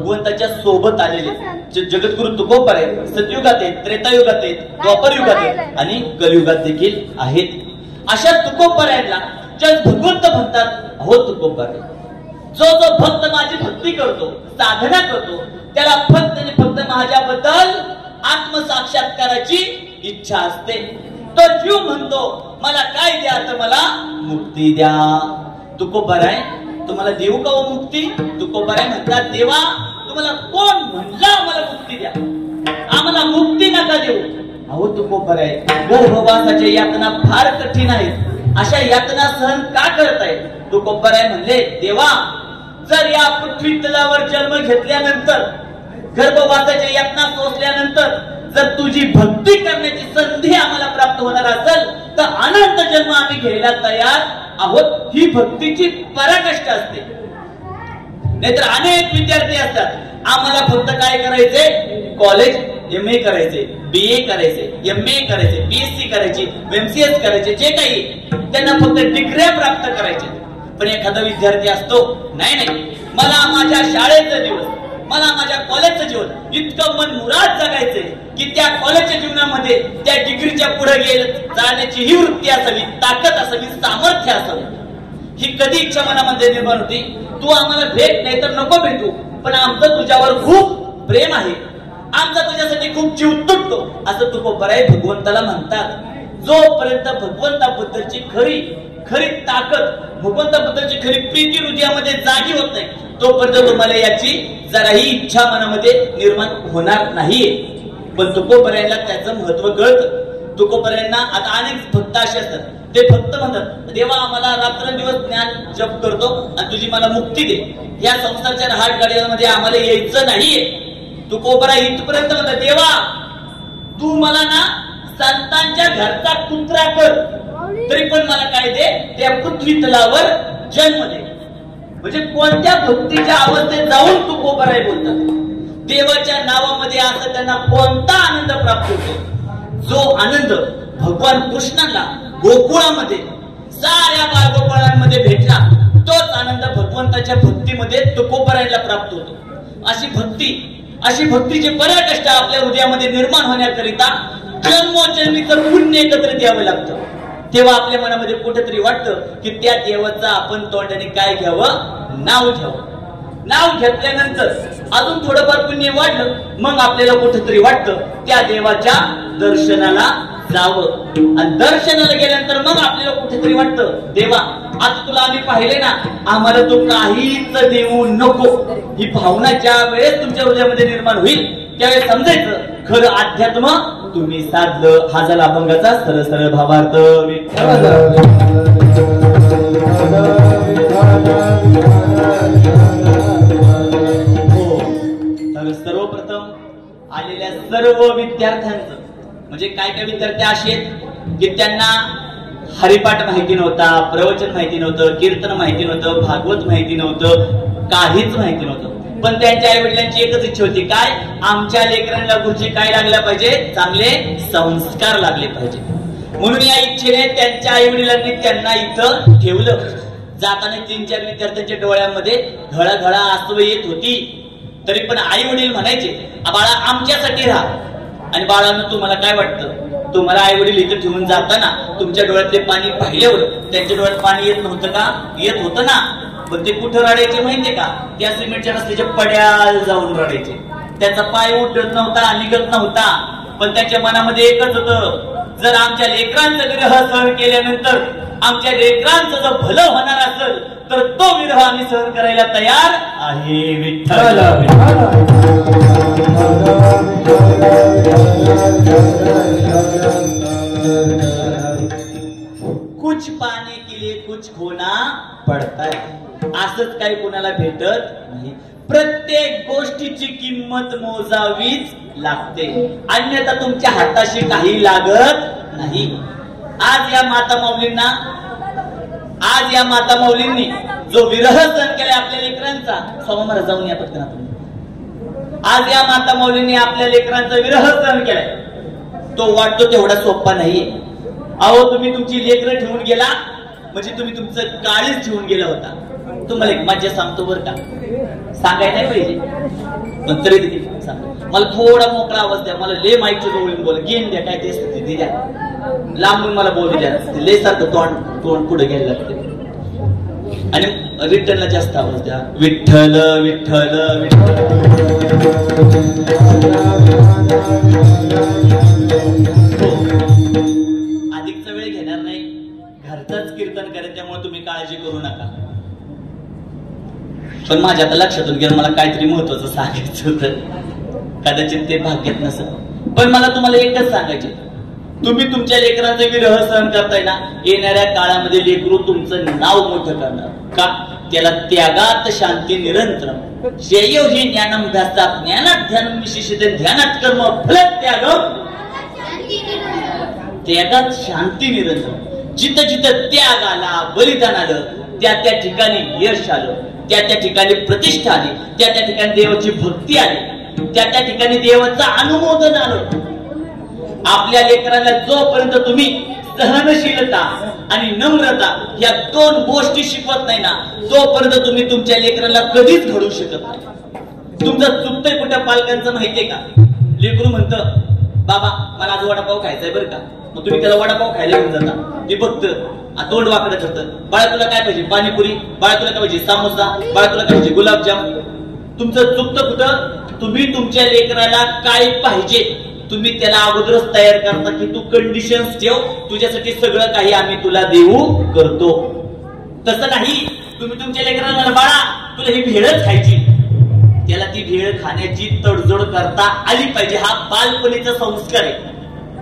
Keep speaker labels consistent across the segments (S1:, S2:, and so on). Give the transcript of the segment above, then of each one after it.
S1: भगवंताच्या सोबत आलेले जगद्गुरु तुकोबर आहेत. सतयुगात आहेत, त्रेतायुगात आहेत, द्वापर युगात आहेत आणि कलियुगात देखील आहेत. अशा तुकोबरायला जग भगवंत म्हणतात. हो तुकोबर, जो जो भक्त माझी भक्ती करतो, साधना करतो, त्याला फक्त आणि फक्त माझ्याबद्दल आत्मसाक्षात्काराची इच्छा असते. तो जीव म्हणतो मला काय द्या तर मला मुक्ती द्या. तुकोबराय, तुम्हाला देऊ का हो मुक्ती? तुकोबराय म्हणतात, देवा तुम्हाला कोण म्हणलं आम्हाला मुक्ती द्या? आम्हाला मुक्ती नका देऊ. अहो तुकोबराय, गर्भवासाच्या यातना फार कठीण आहेत. अशा यातना सहन का करताय? तुकोबराय म्हणले, देवा जर या पृथ्वी तलावर जन्म घेतल्यानंतर, गर्भवासाच्या यातना सोसल्यानंतर जर तुझी भक्ती करण्याची संधी आम्हाला प्राप्त होणार असेल तर अनंत जन्म आम्ही घ्यायला तयार आहोत. ही भक्तीची पराकाष्ठा असते. नाहीतर अनेक विद्यार्थी असतात, आम्हाला फक्त काय करायचे? कॉलेज MA करायचे, BA करायचे, MA करायचे, BSc करायची, MCS करायचे, जे काही त्यांना फक्त डिग्र्या प्राप्त करायचे. पण एखादा विद्यार्थी असतो, नाही नाही, मला माझ्या शाळेचा दिवस, मला माझ्या कॉलेजचं जीवन इतकं मनमुराद जगायचंय की त्या कॉलेजच्या जीवनामध्ये त्या डिग्रीच्या पुढे जाण्याची ही वृत्ती असावी, ताकद असावी, सामर्थ्य असावं. ही कधी इच्छा मनामध्ये निर्माण होती? तू आम्हाला भेट, नाही तर नको भेटू, पण आमचं तुझ्यावर खूप प्रेम आहे, आमचा तुझ्यासाठी खूप जीव तुटतो, असं तुकोबराय भगवंताला म्हणतात. जोपर्यंत भगवंताबद्दलची खरी खरी ताकद, भगवंताबद्दलची खरी प्रीती हृदयामध्ये जागी होत नाही, तोपर्यंत तुम्हाला याची जराही इच्छा मनामध्ये निर्माण होणार नाहीये. पण तुकोबरायला त्याचं महत्व कळतं. तुकोबरायांना आता अनेक भक्त असे असतात, ते भक्त म्हणतात, देवा आम्हाला रात्रंदिवस ज्ञान जप करतो आणि तुझी मला मुक्ती दे. या संसारच्या रहाट गाड्यांमध्ये आम्हाला यायचं नाहीये. तुकोबराय इथपर्यंत म्हणतात, देवा तू मला ना संतांच्या घरचा कुत्रा कर, तरी पण मला काय दे? त्या पृथ्वी तलावर जन्म दे. म्हणजे कोणत्या भक्तीच्या अवस्थेत जाऊन तुकोबराय बोलतात. देवाच्या नावामध्ये असं त्यांना कोणता आनंद प्राप्त होतो? जो आनंद भगवान कृष्णाला गोकुळामध्ये साऱ्या बालगोपाळांमध्ये भेटला, तोच आनंद भगवंताच्या भक्तीमध्ये तुकोबरायला प्राप्त होतो. अशी भक्तीचे पराकाष्ठ आपल्या हृदयामध्ये निर्माण होण्याकरिता जन्मोजन्मीचं पुण्य एकत्र द्यावं लागतं. तेव्हा आपल्या मनामध्ये कुठेतरी वाटतं की त्या देवाचं आपण तोंडाने काय घ्यावं? नाव घ्यावं. नाव घेतल्यानंतर अजून थोडंफार पुण्य वाढलं, मग आपल्याला कुठेतरी वाटतं त्या देवाच्या दर्शनाला जावं. आणि दर्शनाला गेल्यानंतर मग आपल्याला कुठेतरी वाटतं, देवा आता तुला आम्ही पाहिले ना, आम्हाला तू काहीच देऊ नको. ही भावना ज्या वेळेस तुमच्या हृदयामध्ये निर्माण होईल त्यावेळेस समजायचं खरं अध्यात्म तुम्ही साधलं. हा झाला अभंगाचा सरळ सरळ भावार्थ. तर सर्वप्रथम आलेल्या सर्व विद्यार्थ्यांचं, म्हणजे काय काय विद्यार्थी असे आहेत की त्यांना हरिपाठ माहिती नव्हता, प्रवचन माहिती नव्हतं, कीर्तन माहिती नव्हतं, भागवत माहिती नव्हतं, काहीच माहिती नव्हतं. पण त्यांच्या आई वडिलांची एकच इच्छा होती, काय? आमच्या लेकरांना गुरुजी काय लागला पाहिजे? चांगले संस्कार लागले पाहिजे. म्हणून या इच्छेने त्यांच्या आई वडिलांनी त्यांना इथं ठेवलं. जाताना 3-4 विद्यार्थ्यांच्या डोळ्यामध्ये घळघळा आसू येत होती. तरी पण आई वडील म्हणायचे, बाळा आमच्यासाठी राहा. आणि बाळांना तुम्हाला काय वाटतं? तुम्हाला आई वडील इथं ठेवून जाताना तुमच्या डोळ्यातले पाणी पाहिल्यावर त्यांच्या डोळ्यात पाणी येत नव्हतं का? येत होतं ना. पण ते कुठं रडायचे माहितीये का? त्या सिमेंटच्या रस्त्याच्या पड्याल जाऊन रडायचे. त्याचा पाय उठत नव्हता, निघत नव्हता. पण त्याच्या मनामध्ये एकच होतं, जर आमच्या लेकरांचं विरह सहन केल्यानंतर आमच्या लेकरांचं जर भलं होणार असेल तर तो विरह आम्ही सहन करायला तयार आहे. विठ्ठल कुछ पाने के लिए कुछ खोना पडता है. असंच काही कोणाला भेटत नाही. प्रत्येक गोष्टीची किंमत मोजावीच लागते, अन्यथा तुमच्या हाताशी काही लागत नाही. आज या माता माऊलींनी जो विरह सहन केला आपल्या लेकरांचा, स्वामी जाऊन या पटकन आपण. आज या माता माऊलींनी आपल्या लेकरांचा विरह सहन केलाय, तो वाटतो तेवढा सोपा नाहीये. अहो तुम्ही तुमची लेकरं ठेवून गेला म्हणजे तुम्ही तुमचं काळीच ठेवून गेला होता. तुम्हाला एक मज्जा सांगतो बरं का, सांगायला नाही पाहिजे पण तरी देखील सांग. मला थोडा मोकळा आवाज द्या, मला ले माईकच्या जवळून बोला, गेम द्या, काय ते असतं ते द्या, लांबून मला बोलू द्या, ले सारखं तोंड पुढे घ्यायला लागते. आणि रिटर्नला जास्त आवाज द्या, विठ्ठल विठ्ठल विठ्ठल. अधिकचा वेळ घेणार नाही, घरचाच कीर्तन करेल, त्यामुळे तुम्ही काळजी करू नका. पण माझ्या आता लक्षातून गेलं, मला काहीतरी महत्वाचं सांगायचं होतं, कदाचित ते भाग्यात नसेल. पण मला तुम्हाला एकच सांगायचे, तुम्ही तुमच्या लेकरांचं विरह सहन करताय ना, येणाऱ्या काळामध्ये लेकरू तुमचं नाव मोठं करणार. का? त्याला त्यागात शांती निरंतर, श्रेयो हि ज्ञानम ध्यासात, ज्ञानात ध्यानम विशेषते, ध्यानात कर्म फलत त्यागम, त्यागात शांती निरंतर. जिथं जिथं त्याग आला, बलिदान आलं, त्या त्या ठिकाणी यश आलं, त्या त्या ठिकाणी प्रतिष्ठा आली, त्या त्या ठिकाणी देवाची भक्ती आली, त्या त्या ठिकाणी देवाचं अनुमोदन आलं. आपल्या लेकराला जोपर्यंत तुम्ही सहनशीलता आणि नम्रता या दोन गोष्टी शिकवत नाही ना, तोपर्यंत तुम्ही तुमच्या लेकराला कधीच घडवू शकत नाही. तुमचं चुकतंय कुठल्या पालकांचं माहितीये का? लेकरू म्हणतं, बाबा मला आज वडापाव खायचाय बरं का, मग तुम्ही त्याला वडापाव खायला घेऊन जाता, ते बघतं तोंड वाकडं करतं, बाळा तुला काय पाहिजे, पाणीपुरी, बाळा तुला काय पाहिजे, समोसा, बाळा तुला काय पाहिजे, गुलाबजाम. तुमचं चुकतं कुठं? तुम्ही तुमच्या लेकराला काय पाहिजे तुम्ही त्याला अगोदरच तयार करता की तू कंडिशन्स ठेव, तुझ्यासाठी सगळं काही आम्ही तुला देऊ करतो. तसं नाही, तुम्ही तुमच्या लेकराला बाळा तुला ही भेळच खायची, त्याला ती भेळ खाण्याची तडजोड करता आली पाहिजे. हा बालपणीचा संस्कार आहे.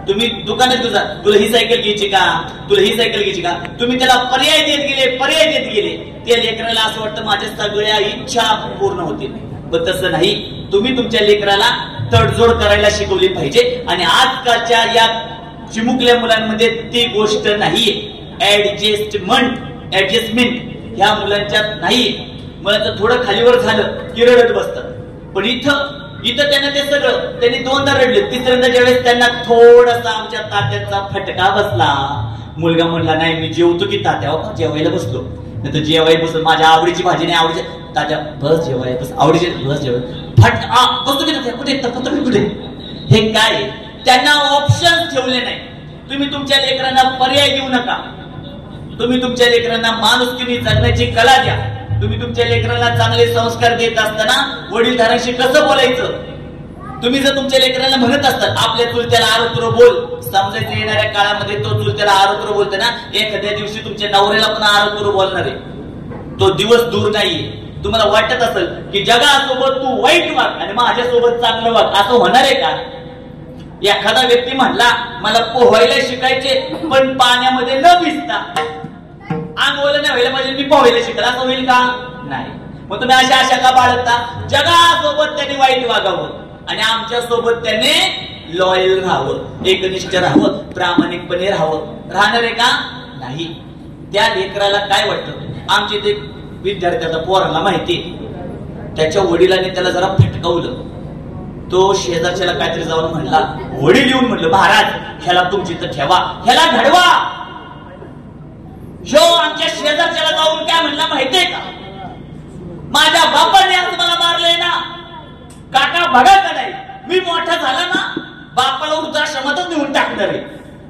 S1: तुम्ही दुकानात तुझा तुला ही सायकल घ्यायची का, तुला ही सायकल घ्यायची का, तुम्ही त्याला पर्याय देत गेले, त्या लेकराला असं वाटतं माझ्या सगळ्या इच्छा पूर्ण होतील. पण तसं नाही, तुम्ही तुमच्या लेकराला तडजोड करायला शिकवली पाहिजे. आणि आजकालच्या या चिमुकल्या मुलांमध्ये ती गोष्ट नाहीये. ऍडजस्टमेंट ह्या मुलांच्यात नाहीये. मुलांचं थोडं खालीवर झालं की रडत बसतात. पण इथं त्यांना ते सगळं, त्यांनी दोनदा रडले, तिसऱ्यांदा ज्यावेळेस त्यांना थोडासा आमच्या तात्याचा फटका बसला, मुलगा म्हणला नाही मी जेवतो की तात्या, जेवायला बसलो, नाही तर जेवायला बसलो, माझ्या आवडीची भाजी नाही, आवडीची तात्या बस जेवायला बस, आवडीचे बस जेवायला फटका बसतो की तात्या, कुठे पत्र कुठे. हे काय? त्यांना ऑप्शन ठेवले नाही. तुम्ही तुमच्या लेकरांना पर्याय देऊ नका. तुम्ही तुमच्या लेकरांना माणुसकीने जगण्याची कला द्या. तुम्ही तुमच्या लेकरांना चांगले संस्कार देत असताना वडीलधाऱ्यांशी कसं बोलायचं, तुम्ही जर तुमच्या लेकरांना म्हणत असतात आपल्या चुलत्याला आरोग्य बोल, समजायचं येणाऱ्या काळामध्ये तो चुलत्याला आरोग्य बोलते ना, एखाद्या दिवशी तुमच्या नवऱ्याला पण आरोग्य बोलणार आहे. तो दिवस दूर नाहीये. तुम्हाला वाटत असेल की जगासोबत तू वाईट वाग आणि माझ्यासोबत चांगलं वाग, असं होणार आहे का? एखादा व्यक्ती म्हणला मला पोहायला शिकायचे पण पाण्यामध्ये न भिजता, अंगवलं नाही व्हायला पाहिजे, मी पोहायला शिकला, असं होईल का? नाही. मग तुम्ही अशा आशा का बाळगता? जगासोबत त्यांनी वाईट वागावं आणि आमच्या सोबत त्याने लॉयल राहावं, एकनिष्ठ राहावं, प्रामाणिकपणे राहावं. राहणार आहे का? नाही. त्या लेकराला काय वाटतं? आमचे ते विद्यार्थ्याचा पोराला माहिती, त्याच्या वडिलांनी त्याला जरा फटकावलं, तो शेजारच्याला काहीतरी जाऊन म्हणला, वडील येऊन म्हणलं महाराज ह्याला तुमची तर ठेवा, ह्याला घडवा. ह्यो आमच्या शेजारच्याला जाऊन काय म्हणला माहितीये का? माझ्या बापाने आज मला मारलंय ना, काका बघा का नाही, मी मोठा झाला ना बापाला वृद्धाश्रमातच नेऊन टाकणार आहे,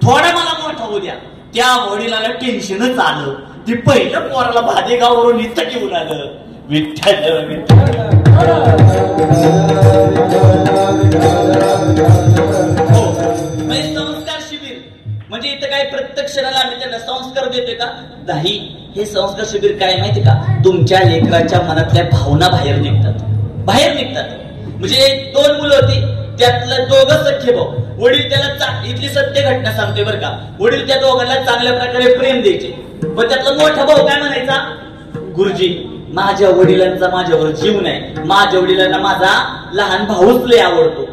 S1: थोडा मला मोठा होऊ द्या. त्या वडिलाला टेन्शनच आलं, ते पहिलं पोराला भादेगाववरून इथं घेऊन आलं. विठ्ठल विठ्ठल. संस्कार शिबिर म्हणजे इथं काय प्रत्येक क्षणाला आम्ही त्यांना संस्कार देतोय का? नाही. हे संस्कार शिबिर काय माहिती का? तुमच्या लेकराच्या मनातल्या भावना बाहेर निघतात. म्हणजे दोन मुलं होती, त्यातलं दोघं सख्खे भाऊ. वडील त्याला इथली सत्य घटना सांगतोय बरं का, वडील त्या दोघांना चांगल्या प्रकारे प्रेम द्यायचे. पण त्यातला मोठा भाऊ काय म्हणायचा, गुरुजी माझ्या वडिलांचा माझ्यावर जीव नाही, माझ्या वडिलांना माझा लहान भाऊच लय आवडतो.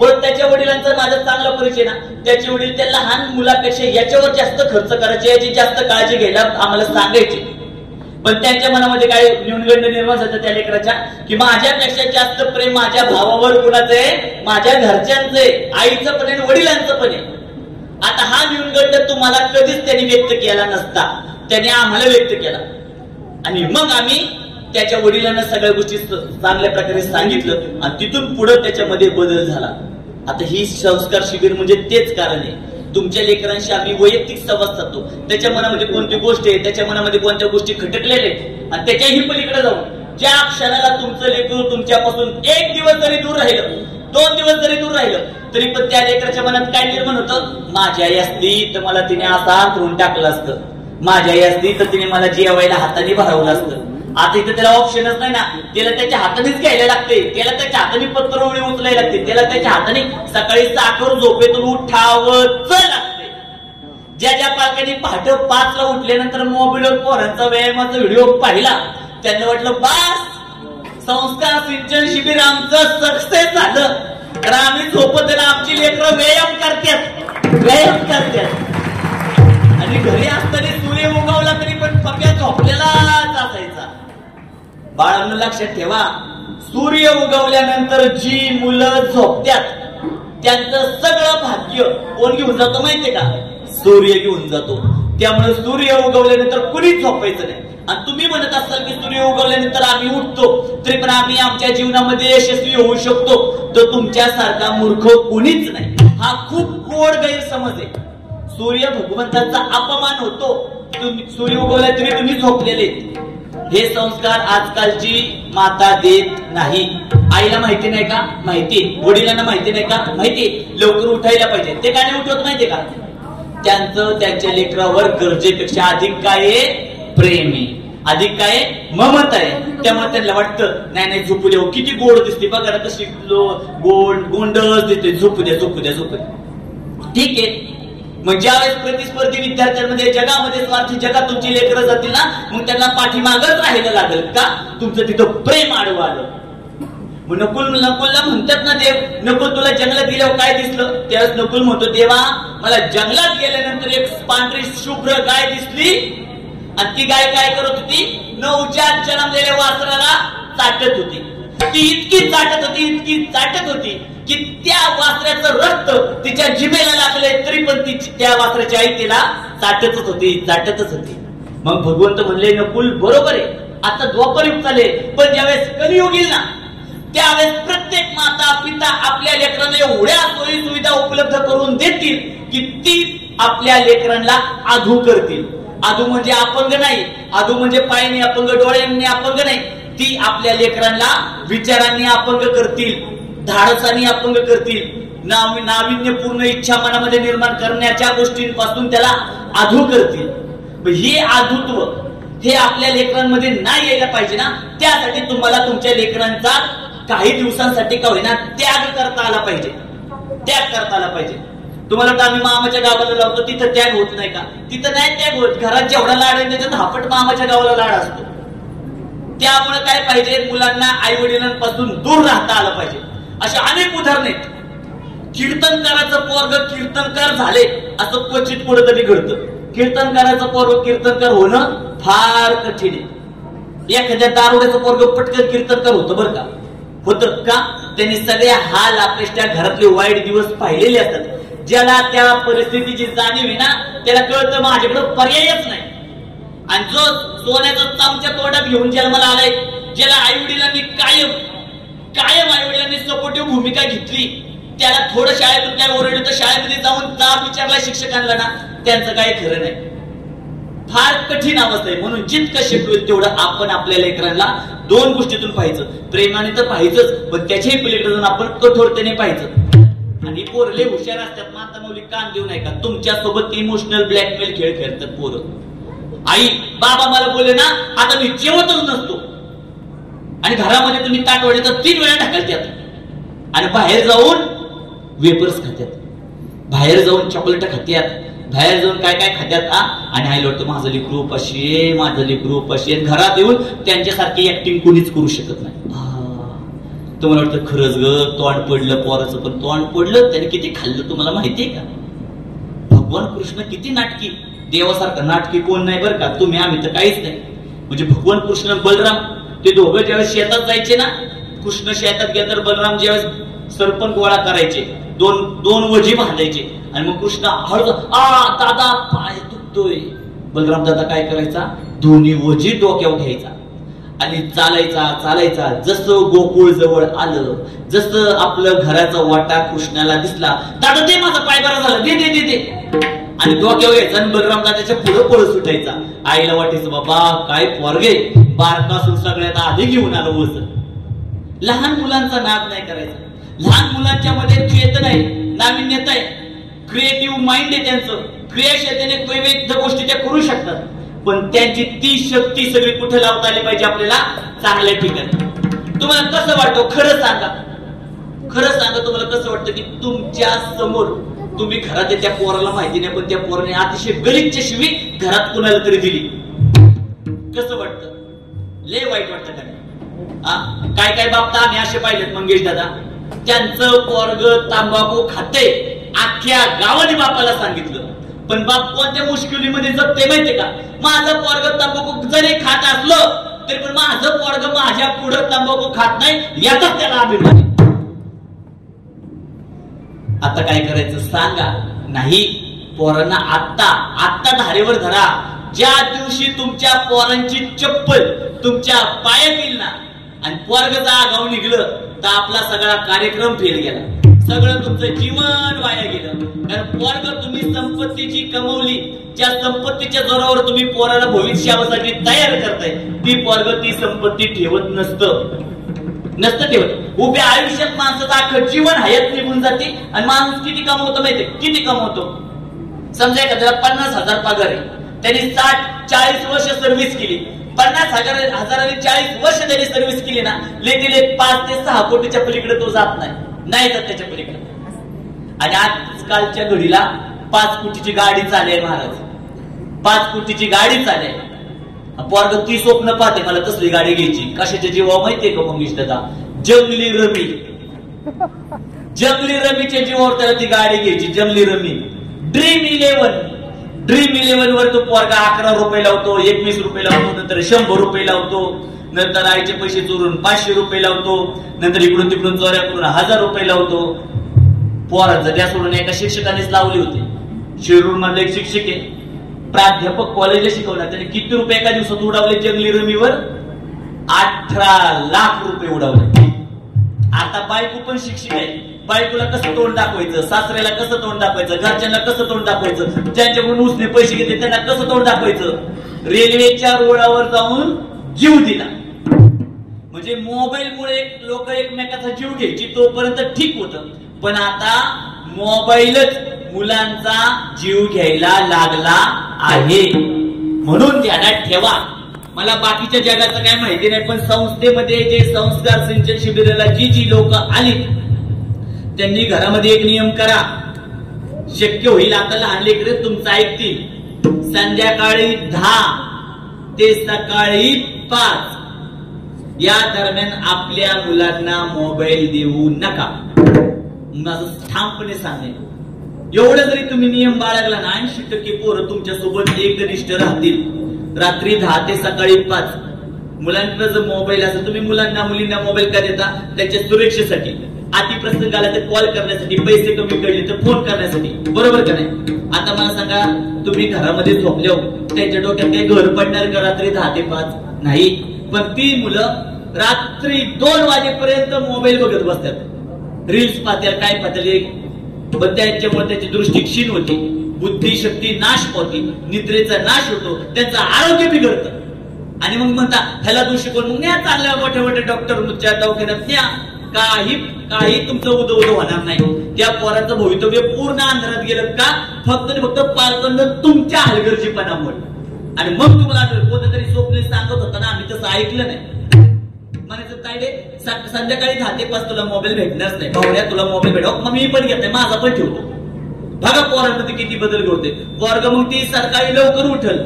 S1: पण त्याच्या वडिलांचा माझा चांगला परिचय ना, त्याचे वडील त्या लहान मुलापेक्षा याच्यावर जास्त खर्च करायचे, याची जास्त काळजी घ्यायला आम्हाला सांगायचे. पण त्यांच्या मनामध्ये काय न्यूनगंड निर्माण झालं त्या लेकराच्या, की माझ्यापेक्षा जास्त प्रेम माझ्या भावावर कुणाचं आहे, माझ्या घरच्यांचं आहे, आईचं पण आहे वडिलांचं पण आहे. आता हा न्यूनगंड तुम्हाला कधीच त्यांनी व्यक्त केला नसता, त्याने आम्हाला व्यक्त केला. आणि मग आम्ही त्याच्या वडिलांना सगळ्या गोष्टी चांगल्या प्रकारे सांगितलं आणि तिथून पुढे त्याच्यामध्ये बदल झाला. आता ही संस्कार शिबिर म्हणजे तेच कारण आहे. तुमच्या लेकरांशी आम्ही वैयक्तिक संवाद साधतो. त्याच्या मनामध्ये कोणती गोष्ट आहे, त्याच्या मनामध्ये कोणत्या गोष्टी खटकलेल्या आहेत आणि त्याच्याही पलीकडे जाऊन ज्या क्षणाला तुमचं लेकरू तुमच्यापासून 1 दिवस जरी दूर राहिलं, 2 दिवस जरी दूर राहिलं, तरी पण त्या लेकराच्या मनात काय निर्माण होतं? माझी आई असती तर मला तिने असा अंथरून टाकलं असतं, माझी आई असती तर तिने मला जेवायला हाताने भरवलं असतं. आता इथं त्याला ऑप्शनच नाही ना, त्याला त्याच्या हातानेच घ्यायला लागते, त्याला त्याच्या हाताने पत्रवळी उचलायला लागते, त्याला त्याच्या हाताने सकाळी साखर झोपेतून उठावंच लागते. ज्या ज्या पालकांनी पहाटे 5 ला उठल्यानंतर मोबाईलवर पोरांचा व्यायामाचा व्हिडिओ पाहिला, त्यांना वाटलं बस संस्कार सिंचन शिबिर आमचं सक्सेस झालं, तर आम्ही झोपत आमची लेकरं व्यायाम करतात. आणि घरी असताना सूर्य उगवला तरी पण पक्या झोपलेलाच असायचा. बाळांनो लक्षात ठेवा, सूर्य उगवल्यानंतर जी मुलं झोपतात त्यांचं सगळं भाग्य कोण घेऊन जातो माहितीये का? सूर्य घेऊन जातो. त्यामुळे सूर्य उगवल्यानंतर कुणीच झोपायचं नाही. आणि तुम्ही म्हणत असाल की सूर्य उगवल्यानंतर आम्ही उठतो तरी पण आम्ही आमच्या जीवनामध्ये यशस्वी होऊ शकतो, तर तुमच्यासारखा मूर्ख कोणीच नाही. हा खूप गोड गैरसमज आहे. सूर्य भगवंताचा अपमान होतो. सूर्य उगवला तरी तुम्ही झोपलेले. हे संस्कार आजकालची माता देत नाही. आईला माहिती नाही का? माहिती. वडिलांना माहिती नाही का? माहिती. लवकर उठायला पाहिजे. ते काय नाही उठवत माहितीये का? त्यांचं त्यांच्या लेकरावर गरजेपेक्षा अधिक काय आहे? प्रेम आहे, अधिक काय ममता आहे. त्यामुळे त्यांना वाटतं नाही नाही झोपू द्या, किती गोड दिसते बघा कशी गोंडस दिसते, झोपू द्या झोपू द्या झोपू द्या. ठीक आहे. मग ज्यावेळेस प्रतिस्पर्धी विद्यार्थ्यांमध्ये जगामध्ये स्वार्थी जगात तुमची लेकरं जातील ना, मग त्यांना पाठीमागच राहायला लागेल का? तुमचं तिथं प्रेम आडवं आलं. नकुलला म्हणतात ना, देव नकुल तुला जंगलात गेल्यावर काय दिसलं? त्यावेळेस नकुल म्हणतो, देवा मला जंगलात गेल्यानंतर एक पांढरी शुभ्र गाय दिसली आणि ती गाय काय करत होती? नवजात जन्मलेल्या वासराला चाटत होती. ती इतकी चाटत होती की त्या वासराचं रक्त तिच्या जिभेला लागलंय तरी पण ती त्या वासराची आई तिला चाटतच होती. मग भगवंत म्हणले, नकुल बरोबर आहे, आता द्वापर युग चाले, पण ज्यावेळेस कलियुग येईल ना, त्यावेळेस प्रत्येक माता पिता आपल्या लेकरांना एवढ्या सोयी सुविधा उपलब्ध करून देतील की ती आपल्या लेकरांना आधू करतील. आधू म्हणजे अपंग नाही, आधू म्हणजे पायाने अपंग, डोळ्यांनी अपंग नाही. ती आपल्या लेकरांना विचारांनी अपंग करतील, धाडसाने अपंग करतील, नाविन्यपूर्ण इच्छा मनामध्ये निर्माण करण्याच्या गोष्टींपासून त्याला आधू करतील. हे आधुत्व हे आपल्या लेकरांमध्ये नाही यायला पाहिजे ना. त्यासाठी तुम्हाला तुमच्या लेकरांचा काही दिवसांसाठी का होईना त्याग करता आला पाहिजे. तुम्हाला वाटतं आम्ही मामाच्या गावाला लावतो तिथं त्याग होत नाही का? तिथं नाही त्याग होत. घरात जेवढा लाड आहे त्याच्यात धापट मामाच्या गावाला लाड असतो. त्यामुळे काय पाहिजे? मुलांना आई वडिलांपासून दूर राहता आलं पाहिजे. अशा अनेक उदाहरण आहेत. कीर्तनकाराचं पोरग कीर्तनकार झाले असं क्वचित कुठेतरी घडतं. कीर्तनकाराचं पोरग कीर्तनकार होणं फार कठीण आहे. एखाद्या दारुड्याचं पोरग पटकन कीर्तनकार होतं बरं का? होतं का? त्यांनी सगळे हाल आपल्या घरातले वाईट दिवस पाहिलेले असतात. ज्याला त्या परिस्थितीची जाणीव आहे ना, त्याला कळतं माझ्याकडे पर्यायच नाही. आणि जो सोन्याचा चमचा तोंडात घेऊन जन्माला आलाय, ज्याला आई वडिलांनी कायम आई वडिलांनी सपोर्टिव्ह भूमिका घेतली, त्याला थोडं शाळेतून काय ओरडलं तर शाळेमध्ये जाऊन जाब विचारला शिक्षकांना ना, त्यांचं काही खरं नाही. फार कठीण अवस्था आहे. म्हणून जितकं शक्य होईल तेवढं आपण आपल्या लेकरांना 2 गोष्टीतून पाहायचं. प्रेमाने तर पाहायचंच, पण त्याच्याही पलीकडे जाऊन आपण कठोरतेने पाहायचं. आणि पोरले हुशार असतात. माता मुली कान देऊ नये का? तुमच्यासोबत इमोशनल ब्लॅकमेल खेळ खेळतात पोरं. आई बाबा मला बोलले ना, आता मी जेवतच नसतो, आणि घरामध्ये तुम्ही ताट वाढले तर 3 वेळा ढकलतात आणि बाहेर जाऊन वेपर्स खात्यात, बाहेर जाऊन चॉकलेट खात्यात, बाहेर जाऊन काय काय खात्यात. आणि आईला वाटतं माझं लेकरू उपाशी, माझं लेकरू उपाशी. घरात येऊन त्यांच्यासारखी ऍक्टिंग कोणीच करू शकत नाही. तुम्हाला वाटतं खरंच ग तोंड पडलं पोराचं, पण तोंड पडलं त्याने किती खाल्लं तुम्हाला माहितीये का? भगवान कृष्ण किती नाटकी, देवासारखं नाटकी कोण नाही बरं का? तुम्ही आम्ही तर काहीच नाही. म्हणजे भगवान कृष्ण बलराम ते दोघं ज्यावेळेस शेतात जायचे ना, कृष्ण शेतात गेला तर बलराम ज्यावेळेस सरपण गोळा करायचे, दोन वजी बांधायचे, आणि मग कृष्ण हळू दादा पाय दुखतोय. बलराम दादा काय करायचा? दोन्ही वजी डोक्यावर घ्यायचा आणि चालायचा चालायचा. जसं गोकुळ जवळ आलं, जसं आपलं घराचा वाटा कृष्णाला दिसला, दादा दे माझा पाय बरा झाला, दे दे दे दे, आणि डोक्यावर यायचा आणि बलराम दादाच्या पुढे पळत सुटायचा. आईला वाटायचं बाबा काय पोरगे, बारकासून सगळ्यात आधी घेऊन आलं वस. लहान मुलांचा नाद नाही करायचा. लहान मुलांच्या मध्ये चेतन आहे, नाविन्यता आहे, क्रिएटिव्ह माइंड आहे त्यांचं, क्रियाशीलतेने विविध गोष्टी त्या करू शकतात. पण त्यांची ती शक्ती सगळी कुठे लावता आली पाहिजे आपल्याला? चांगल्या ठिकाणी. तुम्हाला कसं वाटतं खरं सांगा, खरं सांगा तुम्हाला कसं वाटतं की तुमच्या समोर तुम्ही घरात त्या पोराला माहिती नाही पण त्या पोराने अतिशय गलिच्छ शिवी घरात कुणाला तरी दिली, कसं वाटतं? लय वाईट वाटतं का? काय काय बाबता आम्ही असे पाहिलेत मंगेश दादा, त्यांचं पोरग तांबाखू खाते, अख्ख्या गावाने बापाला सांगितलं, पण बाप कोणत्या मुश्किलीमध्ये जगते माहितीये का? माझं पोरग तंबाखू जरी खात असलं तरी पण माझं पोरग माझ्या पुढे तंबाखू खात नाही याचाच त्याला अभिमान. आता काय करायचं सांगा? नाही, पोरांना आत्ता धारेवर धरा. ज्या दिवशी तुमच्या पोरांची चप्पल तुमच्या पायात येईल ना आणि पोरग आगाऊ निघलं तर आपला सगळा कार्यक्रम फेल गेला, सगळं तुमचं जीवन वाया गेलं. कारण पोरग तुम्ही संपत्तीची कमवली, ज्या संपत्तीच्या जोरावर तुम्ही पोराला भविष्यासाठी तयार करताय, ती पोरग ती संपत्ती ठेवत नसतं ठेवत. उभ्या आयुष्यात माणसाचं अख्खं जीवन हयात निघून जाते. आणि माणूस किती कमवतो माहितीये? किती कमवतो? समजा एखाद्याला 50,000 पगार आहे, त्यांनी 40 वर्ष सर्व्हिस केली, 50,000 40 वर्ष त्यांनी सर्व्हिस केली ना, लेखीले 5 ते 6 कोटीच्या पलीकडे तो जात नाही जात त्याच्या पलीकडे. आणि आजकालच्या घडीला 5 कोटीची गाडी चालेल महाराज, 5 कोटीची गाडी चालेल. पोरग ती स्वप्न पाहते मला तसली गाडी घ्यायची. कशाच्या जीवावर माहितीये का मंगेश दादा? जंगली रमी, जंगली रमीच्या जीवावर त्याला ती गाडी घ्यायची, जंगली रमी. ड्रीम 11 वर तो पोरगा 11 रुपये लावतो, 21 रुपये लावतो, नंतर 100 रुपये लावतो, नंतर आईचे पैसे चोरून 500 रुपये लावतो, नंतर इकडून तिकडून चोऱ्या करून 1000 रुपये लावतो. पोराचं त्या सोडून एका शिक्षकानेच लावले होते. शिरूर मधले एक शिक्षक आहे, प्राध्यापक, कॉलेजला शिकवला. त्याने किती रुपये एका दिवसात उडवले जंगली रमीवर? 18 लाख रुपये उडवले. आता बायको पण शिक्षक आहे, बायकोला कसं तोंड दाखवायचं, सासऱ्याला कसं तोंड दाखवायचं, घरच्यांना कसं तोंड दाखवायचं, ज्यांच्याकडून उसने पैसे घेते त्यांना कसं तोंड दाखवायचं. रेल्वेच्या रोडावर जाऊन जीव दिला. म्हणजे मोबाईलमुळे लोक एकमेकाचा जीव घ्यायची तोपर्यंत ठीक होतं, पण आता मोबाईलच मुलांचा जीव घ्यायला लागला आहे. म्हणून ध्यानात ठेवा. मला बाकीच्या जगाचं काय माहिती नाही, पण संस्थेमध्ये जे संस्कार सिंचन शिबिराला जी लोक आली त्यांनी घरामध्ये एक नियम करा. शक्य होईल आता लहान लेकरे तुमचं ऐकतील. संध्याकाळी 10 ते सकाळी 5 या दरम्यान आपल्या मुलांना मोबाईल देऊ नका. माझं ठामपणे सांगेन. एवढं जरी तुम्ही नियम बाळगला ना, 80% पोरं तुमच्या सोबत एकनिष्ठ राहतील. रात्री 10 ते सकाळी 5 मुलांकडे जर मोबाईल असेल, तुम्ही मुलींना मोबाईल का देता? त्यांच्या सुरक्षेसाठी, अतिप्रसंग आला तर कॉल करण्यासाठी, पैसे कमी पडले तर फोन करण्यासाठी, बरोबर का नाही? आता मला सांगा, तुम्ही घरामध्ये झोपल्यावर त्यांच्या डोक्यात काही घर पडणार का रात्री 10 ते 5? नाही. पण ती मुलं रात्री 2 वाजेपर्यंत मोबाईल बघत बसतात, रील्स पाहतात, काय पाहतात. पण त्यांच्यामुळे त्याची दृष्टी क्षीण होती, बुद्धिशक्ती नाश होती, निद्रेचा नाश होतो, त्यांचं आरोग्य बिघडतं. आणि मग म्हणता ह्याला दोषी कोण? मग न्या चांगल्या मोठ्या मोठ्या डॉक्टरच्या दवाखान्यात न्या. काही तुमचं उदो होणार नाही. त्या पोराचं भवितव्य पूर्ण अंधारात गेलं का? फक्त पालकांना तुमच्या हलगर्जीपणामुळे. आणि मग तुम्हाला आठवलं कोणतरी स्वप्न सांगत होता ना, आम्ही तसं ऐकलं नाही. म्हणायचं ताईडे संध्याकाळी 10 ते 5 तुला मोबाईल भेटणारच नाही, भावड्या तुला मोबाईल भेटाव. मग मी पण घेत नाही, माझा पण ठेवतो. बघा पोरांमध्ये किती बदल घडते. पोरग मग ती सकाळी लवकर उठल,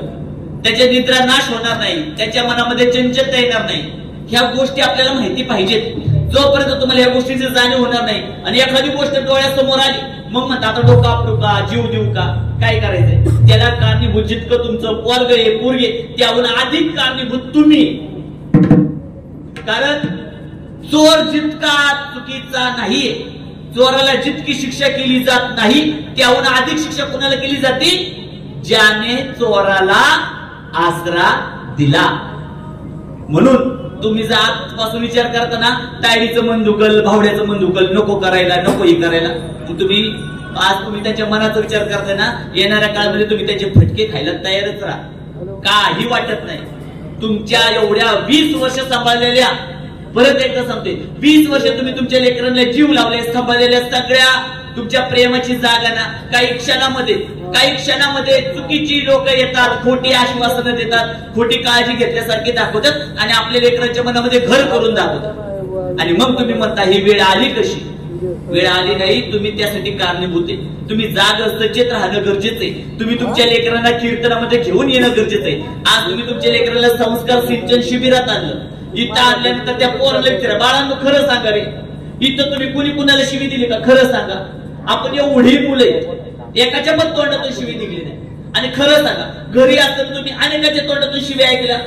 S1: त्याच्या निद्रा नाश होणार नाही, त्याच्या मनामध्ये चंचलता येणार नाही. ह्या गोष्टी आपल्याला माहिती पाहिजेत. जोपर्यंत तुम्हाला या गोष्टीची जाणीव होणार नाही आणि एखादी गोष्ट डोळ्यासमोर आली मग म्हणता आता डोकं आपटू का, जीव देऊ का, काय करायचंय? त्याला कारणीभूत जितकं तुमचं पोरग आहे, पोरगे, त्याहून अधिक कारणीभूत तुम्ही. कारण चोर जितका चुकीचा नाहीये, चोराला जितकी शिक्षा केली जात नाही त्याहून अधिक शिक्षा कोणाला केली जाते? ज्याने चोराला आसरा दिला. म्हणून तुम्ही जर आजपासून विचार करताना तायडीचं मन दुखल, भावड्याचं मन दुखल, नको करायला, नको हे करायला, तुम्ही त्यांच्या मनाचा विचार करताय ना, येणाऱ्या काळामध्ये तुम्ही त्याचे फटके खायला तयारच राहा, काही वाटत नाही. तुमच्या एवढ्या 20 वर्ष सांभाळलेल्या, परत एकदा सांगते, 20 वर्ष तुम्ही तुमच्या लेकरांना जीव लावले, सांभाळलेल्या सगळ्या तुमच्या प्रेमाची जागा ना काही क्षणामध्ये चुकीची लोक येतात, खोटी आश्वासनं देतात, खोटी काळजी घेतल्यासारखी दाखवतात आणि आपल्या लेकरांच्या मनामध्ये घर करून दाखवतात. आणि मग तुम्ही म्हणता ही वेळ आली कशी? वेळ आली नाही, तुम्ही त्यासाठी कारणीभूत आहे. तुम्ही जाग सचेत राहणं गरजेचं आहे. तुम्ही तुमच्या लेकरांना कीर्तनामध्ये घेऊन येणं गरजेचं आहे. आज तुम्ही तुमच्या लेकरांना संस्कार सिंचन शिबिरात आणलं, इथं आणल्यानंतर त्या पोराला विचारा, बाळांनो खरं सांगा रे, इथं तुम्ही कुणी कुणाला शिवी दिली का? खरं सांगा. आपण एवढी मुले एकाच्या पण तोंडातून शिवी निघली नाही. आणि खरं सांगा, घरी असताना तुम्ही अनेकाच्या तोंडातून शिवी ऐकल्या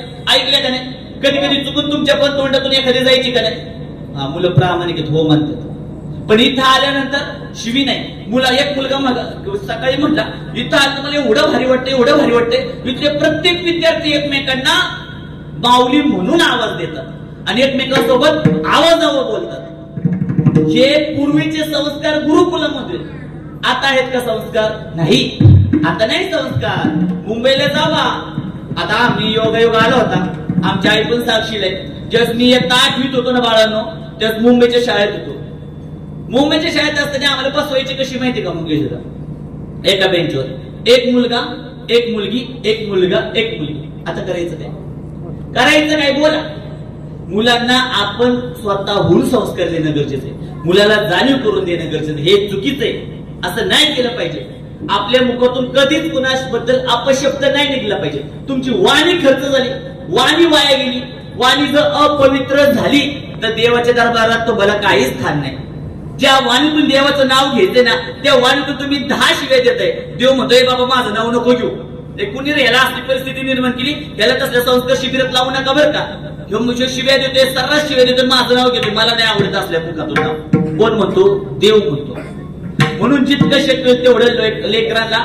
S1: का नाही? कधी कधी चुकून तुमच्या पण तोंडातून एखादी जायची का नाही? हा, मुलं प्रामाणिक हो म्हणतात, पण इथं आल्यानंतर शिवी नाही. एक मुलगा सकाळी म्हटला, इथं आलं मला एवढं भारी वाटतंय. इथले प्रत्येक विद्यार्थी एकमेकांना माऊली म्हणून आवाज देतात आणि एकमेकांसोबत आवाजावर बोलतात. हे पूर्वीचे संस्कार गुरुकुलामध्ये. आता आहेत का संस्कार? नाही, आता नाही संस्कार. मुंबईला जावा, आता आम्ही योगायोग आला होता, आमच्या आई पण साक्षीला आहे. जस मी इयत्ता 8वीत होतो ना बाळांनो, त्यास मुंबईच्या शाळेत होतो. मुंबईच्या शाळेत असताना आम्हाला बसवायची कशी माहिती का? मुंबईला एका बेंचवर एक मुलगा, एक मुलगी, एक मुलगा, एक मुलगी. आता करायचं काय? बोला. मुलांना आपण स्वतःहून संस्कार देणं गरजेचं आहे. मुलाला जाणीव करून देणं गरजेचं आहे. हे चुकीचं आहे, असं नाही केलं पाहिजे. आपल्या मुखातून कधीच कुणाबद्दल अपशब्द नाही निघला पाहिजे. तुमची वाणी खर्च झाली, वाणी वाया गेली, वाणी जर अपवित्र झाली तर देवाच्या दरबारात तो भला काहीच स्थान नाही. ज्या वाणीतून देवाचं नाव घेते ना, त्या वाणीतून तुम्ही 10 शिव्या देताय. देव म्हणतोय बाबा माझं नाव नको घेऊ. कुणी याला असली परिस्थिती निर्माण केली, याला तसल्या संस्कार शिबिरात लावू नका बरं का. ह्यो शिव्या देतोय, सर्रास शिव्या देतोय, माझं नाव घेतोय, मला नाही आवडत असल्या मुखातून नाव. कोण म्हणतो? देव म्हणतो. म्हणून जितकं शक्य तेवढं लेकरांना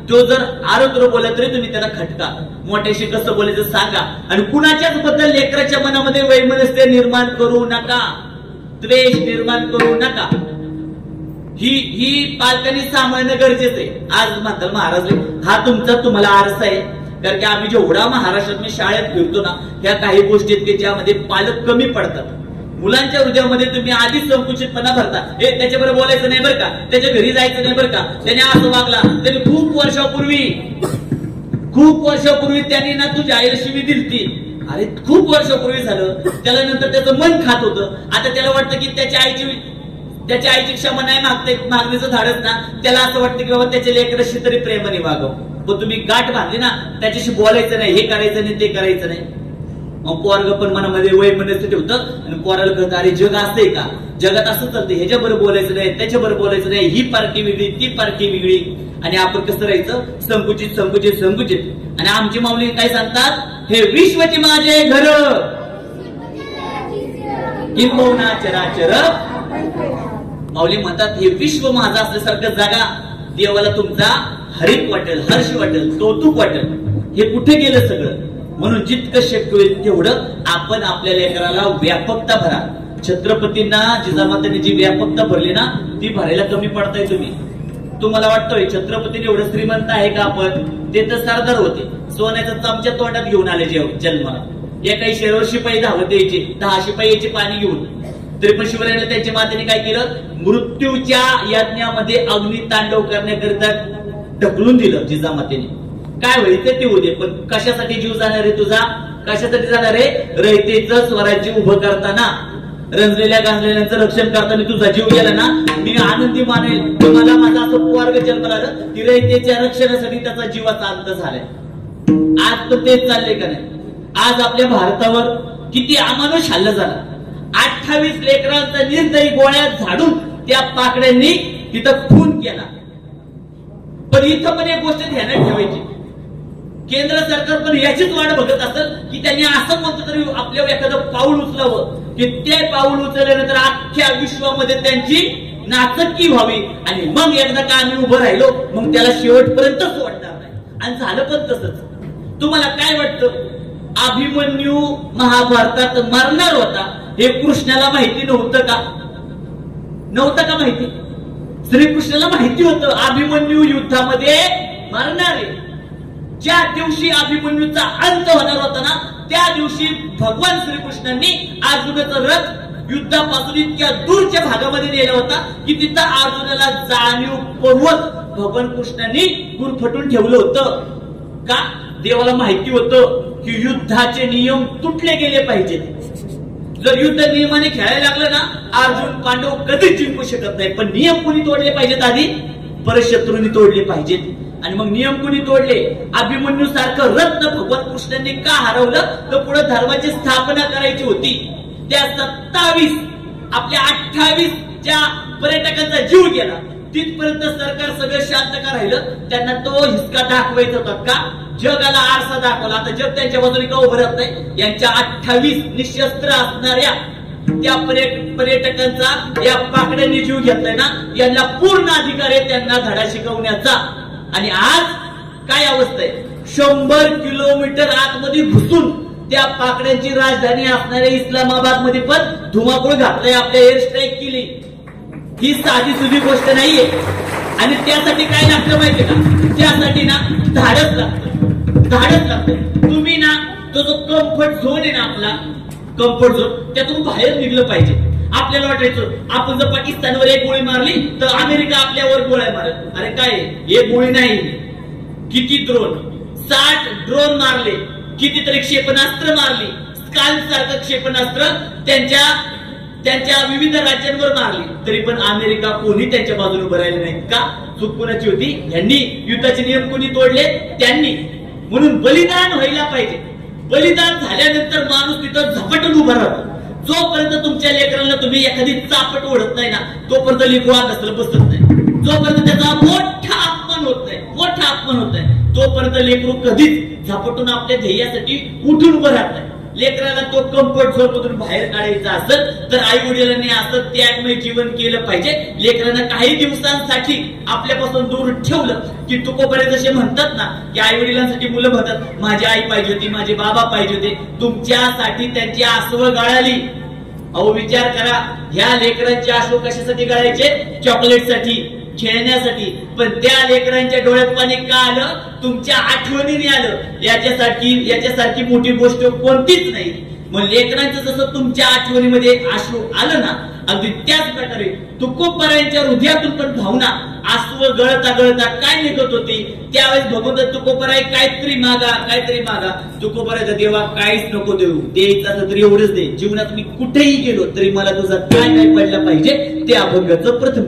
S1: तो जर आरोग्य बोलला तरी तुम्ही त्याला खटका, मोठ्याशी कसं बोलायचं सांगा. आणि कुणाच्याच बद्दल लेकराच्या मनामध्ये वैमनस्य निर्माण करू नका, द्वेष निर्माण करू नका. ही पालकांनी सांभाळणं गरजेचं आहे. आज म्हणतात महाराज हा तुम्हाला आरसा आहे, कारण की आम्ही जेवढा महाराष्ट्रात मी शाळेत फिरतो ना, ह्या काही गोष्टी आहेत की ज्यामध्ये पालक कमी पडतात. मुलांच्या हृदयामध्ये तुम्ही आधीच संकुचितपणा भरता. हे त्याच्याबरोबर बोलायचं नाही बरं का, त्याच्या घरी जायचं नाही बरं का, त्याने असं वागला, त्याने खूप वर्षापूर्वी त्यांनी ना तुझ्या आईला शिवी दिलती. अरे खूप वर्षापूर्वी झालं, त्याला नंतर त्याचं मन खात होतं. आता त्याला वाटतं की त्याच्या आईची क्षमा नाही मागण्याचं धाडस ना, त्याला असं वाटतं की बाबा त्याच्या लेकराशी तरी प्रेमाने वागावं. पण तुम्ही गाठ बांधली ना, त्याच्याशी बोलायचं नाही, हे करायचं नाही, ते करायचं नाही. मग पोरग पण मनामध्ये वैमनस्य ठेवतं आणि पोराला कळतं अरे जग असतंय का, जगात असं चालतं, ह्याच्याबरोबर बोलायचं नाही, त्याच्याबरोबर बोलायचं नाही, ही पार्टी वेगळी, ती पार्टी वेगळी. आणि आपण कसं राहायचं? संकुचित. आणि आमची माऊली काय सांगतात? हे विश्वची माझे घर, किंबहुना चराचर. माऊली म्हणतात हे विश्व माझं असल्यासारखं जागा. देवाला तुमचा हरिक वाटेल, हर्ष वाटेल, कौतुक वाटेल. हे कुठे गेलं सगळं? म्हणून जितकं शक्य होईल तेवढं आपण आपल्या लेकराला व्यापकता भरा. छत्रपतींना जिजामातांनी जी व्यापकता भरली ना, ती भरायला कमी पडताय तुम्ही. तुम्हाला वाटतोय छत्रपतीने एवढं श्रीमंत आहे का आपण? ते तर सरदार होते, सोन्याचा चमचा तोंडात घेऊन आले जन्माला. एकाही शहरावर शिपाई धावत यायचे, 10 शिपाई यायचे पाणी घेऊन. तरी पण शिवरायाने त्यांच्या मातेने काय केलं? मृत्यूच्या यज्ञामध्ये अग्नी तांडव करण्याकरिता ढकलून दिलं जिजामातेने. काय होईल ते होऊ दे, पण कशासाठी जीव जाणार आहे तुझा? कशासाठी जाणार आहे? रयतेचं स्वराज्य उभं करताना, रंजलेल्या गांजलेल्यांचं रक्षण करताना तुझा जीव गेला ना, मी आनंदी मानेल. मला माझा असं पोरग जन्माला आलं की रयतेच्या रक्षणासाठी त्याचा जीवाचा अंत झालाय. आज पण तेच चाललंय का नाही? आज आपल्या भारतावर किती अमानुष हल्ला झाला. 28 लेकरांचा निर्दयी गोळ्यात झाडून त्या पाकड्यांनी तिथं खून केला. पण इथं पण एक गोष्ट ध्यानात ठेवायची, केंद्र सरकार पण याचीच वाट बघत असत की त्यांनी असं म्हणतो तरी आपल्यावर एखादं पाऊल उचलावं, की ते पाऊल उचलल्यानंतर अख्ख्या विश्वामध्ये त्यांची नाचक्की व्हावी. आणि मग एकदा का आम्ही उभं राहिलो मग त्याला शेवटपर्यंत सोडणार नाही. आणि झालं पण तसंच. तुम्हाला काय वाटतं? अभिमन्यू महाभारतात मरणार होता हे कृष्णाला माहिती नव्हतं का? नव्हतं का माहिती? श्रीकृष्णाला माहिती होतं अभिमन्यू युद्धामध्ये मरणार आहे. ज्या दिवशी अभिमन्यूचा अंत होणार होता ना त्या दिवशी भगवान श्रीकृष्णांनी अर्जुनाचं रथ युद्धापासून इतक्या दूरच्या भागामध्ये नेला होता की तिथं अर्जुनाला जाणीवपूर्वक भगवान कृष्णांनी गुरफटून ठेवलं होतं. का? देवाला माहिती होतं की युद्धाचे नियम तुटले गेले पाहिजेत. जर युद्ध नियमाने खेळायला लागलं ना अर्जुन पांडव कधीच जिंकू शकत नाही. पण नियम कोणी तोडले पाहिजेत? आधी परशत्रूंनी तोडले पाहिजेत. आणि मग नियम कोणी तोडले? अभिमन्यू सारखं रत्न भगवान कृष्णांनी का हरवलं? तर पुढे धर्माची स्थापना करायची होती. त्या 27 आपल्या 28 ज्या पर्यटकांचा जीव गेला तिथपर्यंत सरकार सगळं शांत का राहिलं? त्यांना तो हिसका दाखवायचा होता. का? जगाला आरसा दाखवला. आता जग त्यांच्या बाजूने का उभं राहत नाही? यांच्या 28 निशस्त्र असणाऱ्या त्या पर्यटकांचा या पाकड्यांनी जीव घेतलाय ना यांना पूर्ण अधिकार आहे त्यांना धडा शिकवण्याचा. आणि आज काय अवस्था आहे? 100 किलोमीटर आतमध्ये घुसून त्या पाकड्यांची राजधानी असणाऱ्या इस्लामाबाद मध्ये पण धुमाकूळ घातलाय. आपल्या एअर स्ट्राईक केली. ही साधी सुधी गोष्ट नाहीये. आणि त्यासाठी काय लागतं माहितीये का? त्यासाठी ना धाडस लागतं. धाडस लागतं. तुम्ही ना तो जो कम्फर्ट झोन आहे ना आपला कम्फर्ट झोन त्यातून बाहेर निघलं पाहिजे. आपल्याला वाटायचं आपण जर पाकिस्तानवर एक गोळी मारली तर अमेरिका आपल्यावर गोळ्या मारत. अरे काय एक गोळी नाही, किती ड्रोन, 60 ड्रोन मारले, कितीतरी क्षेपणास्त्र मारली, स्काल सारखं क्षेपणास्त्र त्यांच्या विविध राज्यांवर मारली. तरी पण अमेरिका कोणी त्यांच्या बाजूने उभं राहिले नाही. का? चूक कोणाची होती? यांनी युद्धाचे नियम कोणी तोडले? त्यांनी. म्हणून बलिदान व्हायला पाहिजे. बलिदान झाल्यानंतर माणूस तिथं झपटून उभा राहतो. जोपर्यंत तुमच्या लेकरांना तुम्ही एखादी चापट ओढत नाही ना तोपर्यंत लेकरू आकाशाला बसत नाही. जोपर्यंत त्याचा मोठा अपमान होत नाही तोपर्यंत लेकरू कधीच झपटून आपल्या ध्येयासाठी उठून उभं राहत नाही. लेकराला तो कम्फर्ट झोन मधून बाहेर काढायचा असेल तर आई वडिलांनी असं त्यागमय जीवन केलं पाहिजे. लेकरांना काही दिवसांसाठी आपल्यापासून दूर ठेवलं की तुकोबरे जसे म्हणतात ना की आई वडिलांसाठी मुलं म्हणतात माझी आई पाहिजे होती, माझे बाबा पाहिजे होते. तुमच्यासाठी त्यांची आसव गळाली. अहो विचार करा, ह्या लेकरांचे आसव कशासाठी गळायचे? चॉकलेटसाठी, खेळण्यासाठी. पण त्या लेकरांच्या डोळ्यात पाणी का आलं? तुमच्या आठवणीने आलं. याच्यासारखी मोठी गोष्ट कोणतीच नाही. मग लेकरांचं जसं तुमच्या आठवणीमध्ये आश्रू आलं ना अगदी त्याच प्रकारे तुकोबरायांच्या हृदयातून पण भावना आसव गळता गळता काय निघत होती. त्यावेळेस भगवंत तुकोबराय काहीतरी मागा. तुकोबरायचा देवा काहीच नको देऊ, द्यायचं तरी एवढंच दे. जीवनात मी कुठेही गेलो तरी मला तुझा काय पडला पाहिजे ते अभंगाचं प्रथम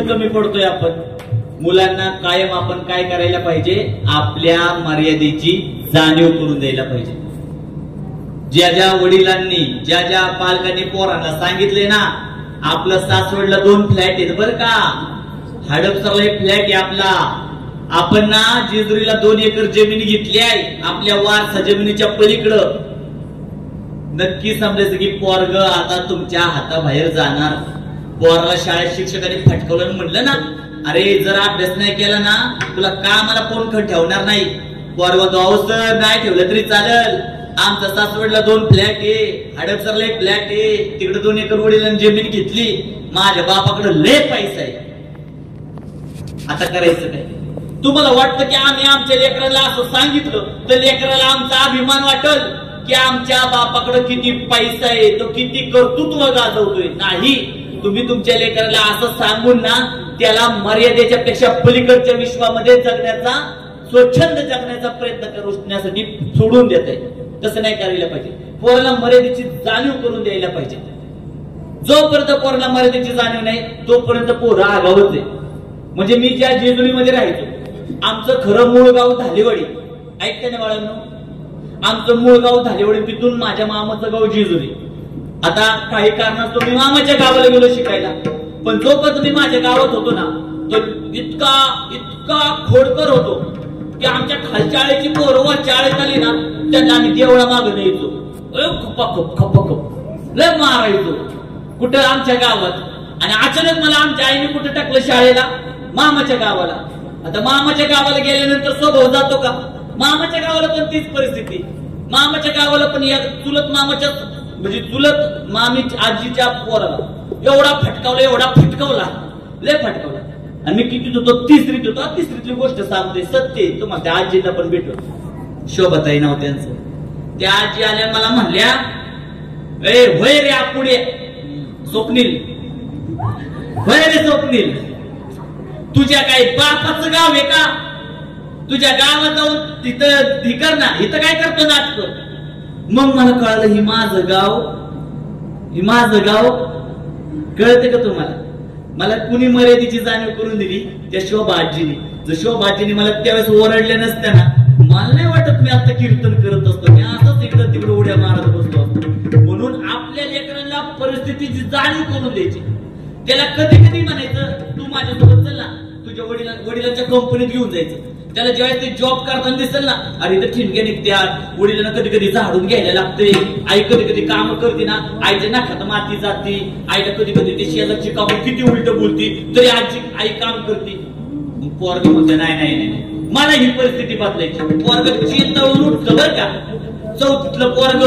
S1: कमी पडतोय आपण. मुलांना कायम आपण काय करायला पाहिजे, आपल्या मर्यादेची जाणीव करून द्यायला पाहिजे. ज्या ज्या वडिलांनी ज्या ज्या पालकांनी पोरांना सांगितले ना, आपलं सासवडला 2 फ्लॅट आहेत बर का, हडपसरला एक फ्लॅट आहे आपला, आपण ना जेजुरीला 2 एकर जमीन घेतली आहे आपल्या वारसा जमिनीच्या पलीकडं. नक्की समजायचं की पोरग आता तुमच्या हाताबाहेर जाणार. पोराला शाळेत शिक्षकांनी फटकवलं म्हणलं ना, अरे जर अभ्यास नाही केला ना तुला कामाला कोण ठेवणार नाही. पोरग गावसर नाही ठेवलं तरी चालेल, आमचा सासवडला 2 फ्लॅट आहे, हडपसरला 1 फ्लॅट आहे, तिकडे 2 एकर वडिलांनी जमीन घेतली, माझ्या बापाकडे लय पैसा आहे. आता करायचं काय? तुम्हाला वाटतं की आम्ही आमच्या लेकराला असं सांगितलं तर लेकराला आमचा अभिमान वाटल की आमच्या बापाकडे किती पैसा आहे, तो किती कर्तृत्व गाजवतोय? नाही. तुम्ही तुमच्या लेकराला असं सांगून ना त्याला मर्यादेच्या पेक्षा पलीकडच्या विश्वामध्ये जगण्याचा, स्वच्छंद जगण्याचा प्रयत्न करण्यासाठी सोडून देत आहे. तसं नाही करायला पाहिजे. पोराला मर्यादेची जाणीव करून द्यायला पाहिजे. जोपर्यंत पोराला मर्यादेची जाणीव नाही तोपर्यंत पोरं आगावच आहे. म्हणजे मी ज्या जेजुरीमध्ये राहायचो, आमचं खरं मूळ गाव धालेवाडी. ऐकते ना बाळांनो, आमचं मूळ गाव धालेवाडी, तिथून माझ्या मामाचं गाव जेजुरी. आता काही कारणास्तव मी मामाच्या गावाला गेलो शिकायला, पण जोपर्यंत मी माझ्या गावात होतो ना तो इतका इतका खोडकर होतो की आमच्या खालच्या आळीची पोरं वरच्या आळीत आली ना त्यांना आम्ही देवळा मागं न्यायचो, खप्पा लय मारायचो कुठं आमच्या गावात. आणि अचानक मला आमच्या आईने कुठं टाकलं शाळेला, मामाच्या गावाला. आता मामाच्या गावाला गेल्यानंतर स्वभाव जातो का? मामाच्या गावाला पण तीच परिस्थिती. मामाच्या गावाला पण या चुलत मामाच्या म्हणजे चुलत मामी आजीच्या पोराला एवढा फटकावला, लय फटकावला. आणि मी कितीत होतो? 3रीत होतो. 3रीतली गोष्ट सांगते, सत्य. तुम्हाला त्या आजीला पण भेटलो, शोभाताई नाव त्यांचं. त्या आजी आल्या मला म्हणल्या, ए होय रे पुढे स्वप्नील, होय रे स्वप्नील, तुझ्या काही बापाचं गाव आहे का? तुझ्या गावात जाऊन तिथं धिकर ना, इथं काय करतो नाटक? मग मला कळलं ही माझं गाव कळते का तुम्हाला? मला कुणी मर्यादेची जाणीव करून दिली? त्या शोभाजीने. जर शोभाजीने मला त्यावेळेस ओरडले नसत्या ना, मला नाही वाटत मी आता कीर्तन करत असतो. मी असंच इकडं तिकडे उड्या मारत बसलो असतो. म्हणून आपल्या लेकरांना परिस्थितीची जाणीव करून द्यायची. त्याला कधी कधी म्हणायचं, तू माझ्यासोबत चल ना, तुझ्या वडिलांच्या कंपनीत घेऊन जायचं. त्याला ज्यावेळेस ते जॉब करताना दिसेल ना, अरे इथं ठिणक्या निघत्यात, वडिलांना कधी कधी झाडून घ्यायला लागते, आई कधी कधी काम करते ना, आईच्या नाकात माती जाते, आईला कधी कधी ते शेजारची काम किती उलट बोलती तरी आई काम करते. पोरग म्हणते नाही, मला ही परिस्थिती बदलायची. पोरग चेतावून उठतं बरं का. 4थीतलं पोरग,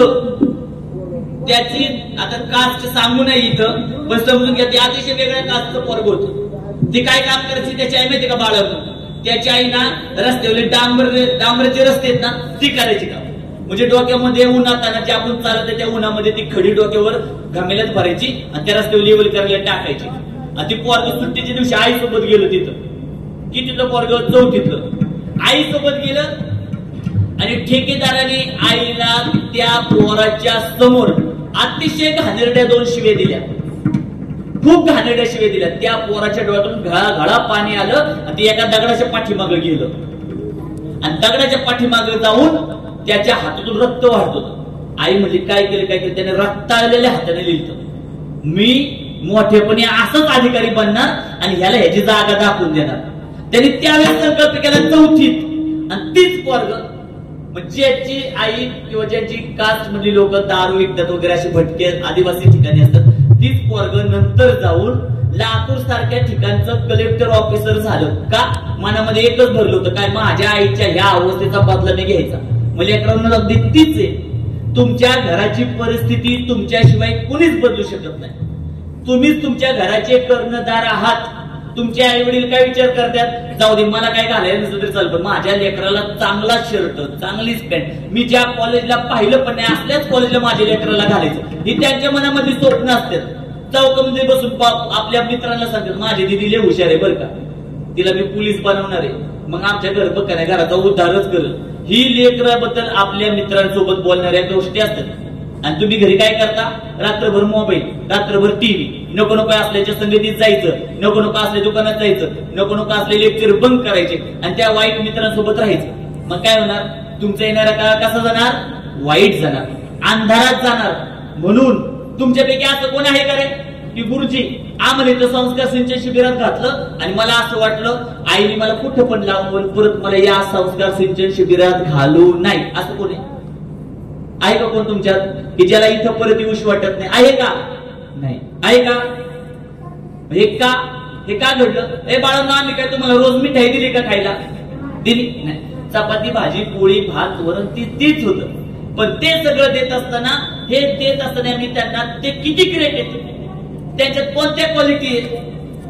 S1: त्याची आता कास्ट सांगू नये इथं, पण समजून घ्या, ते अतिशय वेगळ्या कास्टचं पोरग होतं. ते काय काम करायची त्याची आई माहिती का बाळांनो? त्याची आई ना रस्त्यावरले डांबराचे रस्ते आहेत ना ती करायची काम. म्हणजे डोक्यामध्ये उन्हात आला जे आपण चालत त्या उन्हामध्ये ती खडी डोक्यावर घमेल्यात भरायची आणि त्या रस्त्यावर लेवल करायला टाकायची. आणि ती पोरग सुट्टीच्या दिवशी आई सोबत गेलो तिथं. कितीतलं पोरग? 4थीतलं. आई सोबत गेलं आणि ठेकेदाराने आईला त्या पोराच्या समोर अतिशय घाणेरड्या 2 शिव्या दिल्या. खूप घाणेरड्या शिव्या दिल्या. त्या पोराच्या डोळ्यातून घळा पाणी आलं आणि ते एका दगडाच्या पाठीमागे गेलं. आणि दगडाच्या पाठीमागे जाऊन त्याच्या हातातून रक्त वाहत होतं. आई म्हणजे काय केलं? त्याने रक्ताळलेल्या हाताने लिहिलं, मी मोठेपणी असंच अधिकारी बनणार आणि ह्याला ह्याची जागा दाखवून देणार. त्यांनी त्यावेळेस संकल्प केला 4थीत. आणि तीच पोरग म्हणजे ज्याची आई किंवा ज्याची कास्ट मधली लोक दारू विकतात वगैरे असे भटके आदिवासी ठिकाणी असतात, तीच पोरग नंतर जाऊन लातूर सारख्या ठिकाणचं कलेक्टर ऑफिसर झालं का? मनामध्ये एकच भरलं होतं, काय माझ्या आईच्या ह्या अवस्थेचा बदला मी घ्यायचा. मग लेकरांना अगदी तीच आहे. तुमच्या घराची परिस्थिती तुमच्याशिवाय कुणीच बदलू शकत नाही. तुम्हीच तुमच्या घराचे कर्णधार आहात. तुमचे आई वडील काय विचार करतात, जाऊ दे मला काय घालायला नसलं तरी चाल, पण माझ्या लेकराला चांगला शर्ट, चांगलीच पॅन्ट, मी ज्या कॉलेजला पाहिलं पण नाही असल्याच कॉलेजला माझ्या लेकराला घालायचं, ही त्यांच्या मनामध्ये स्वप्न असतात. चौकामध्ये बसून आपल्या मित्रांना सांगतात माझी दिदी लय हुशार आहे बरं का, तिला मी पोलीस बनवणार आहे, मग आमच्या घर बघ नाही घराचा उद्धारच करल. ही लेकराबद्दल आपल्या मित्रांसोबत बोलणाऱ्या गोष्टी असतात. आणि तुम्ही घरी काय करता, रात्रभर मोबाईल, रात्रभर टीव्ही, नको नको असल्याच्या संगतीत जायचं, नको नको असल्या दुकानात जायचं, नको नको असले लेक्चर बंद करायचे आणि त्या वाईट मित्रांसोबत राहायचं. मग काय होणार, तुमचा येणारा काळ कसा जाणार, वाईट जाणार, अंधारात जाणार. म्हणून तुमच्यापैकी असं कोण आहे का रे की गुरुजी आम्हाला इथं संस्कार सिंचन शिबिरात घातलं आणि मला असं वाटलं आईने मला कुठं पण लावून परत मला या संस्कार सिंचन शिबिरात घालू नाही, असं कोण आहे का कोण तुमच्यात की ज्याला इथं परत येऊशी वाटत नाही? आहे का? नाही आहे का? हे का घडलं? ए बाळांना आम्ही काय तुम्हाला रोज मिठाई दिली का खायला? दिली नाही. चपाती भाजी पोळी भात वरण तीच होतं. पण ते सगळं देत असताना, हे देत असताना मी त्यांना ते किती ग्रेट येते, त्यांच्यात कोणत्या क्वालिटी आहे,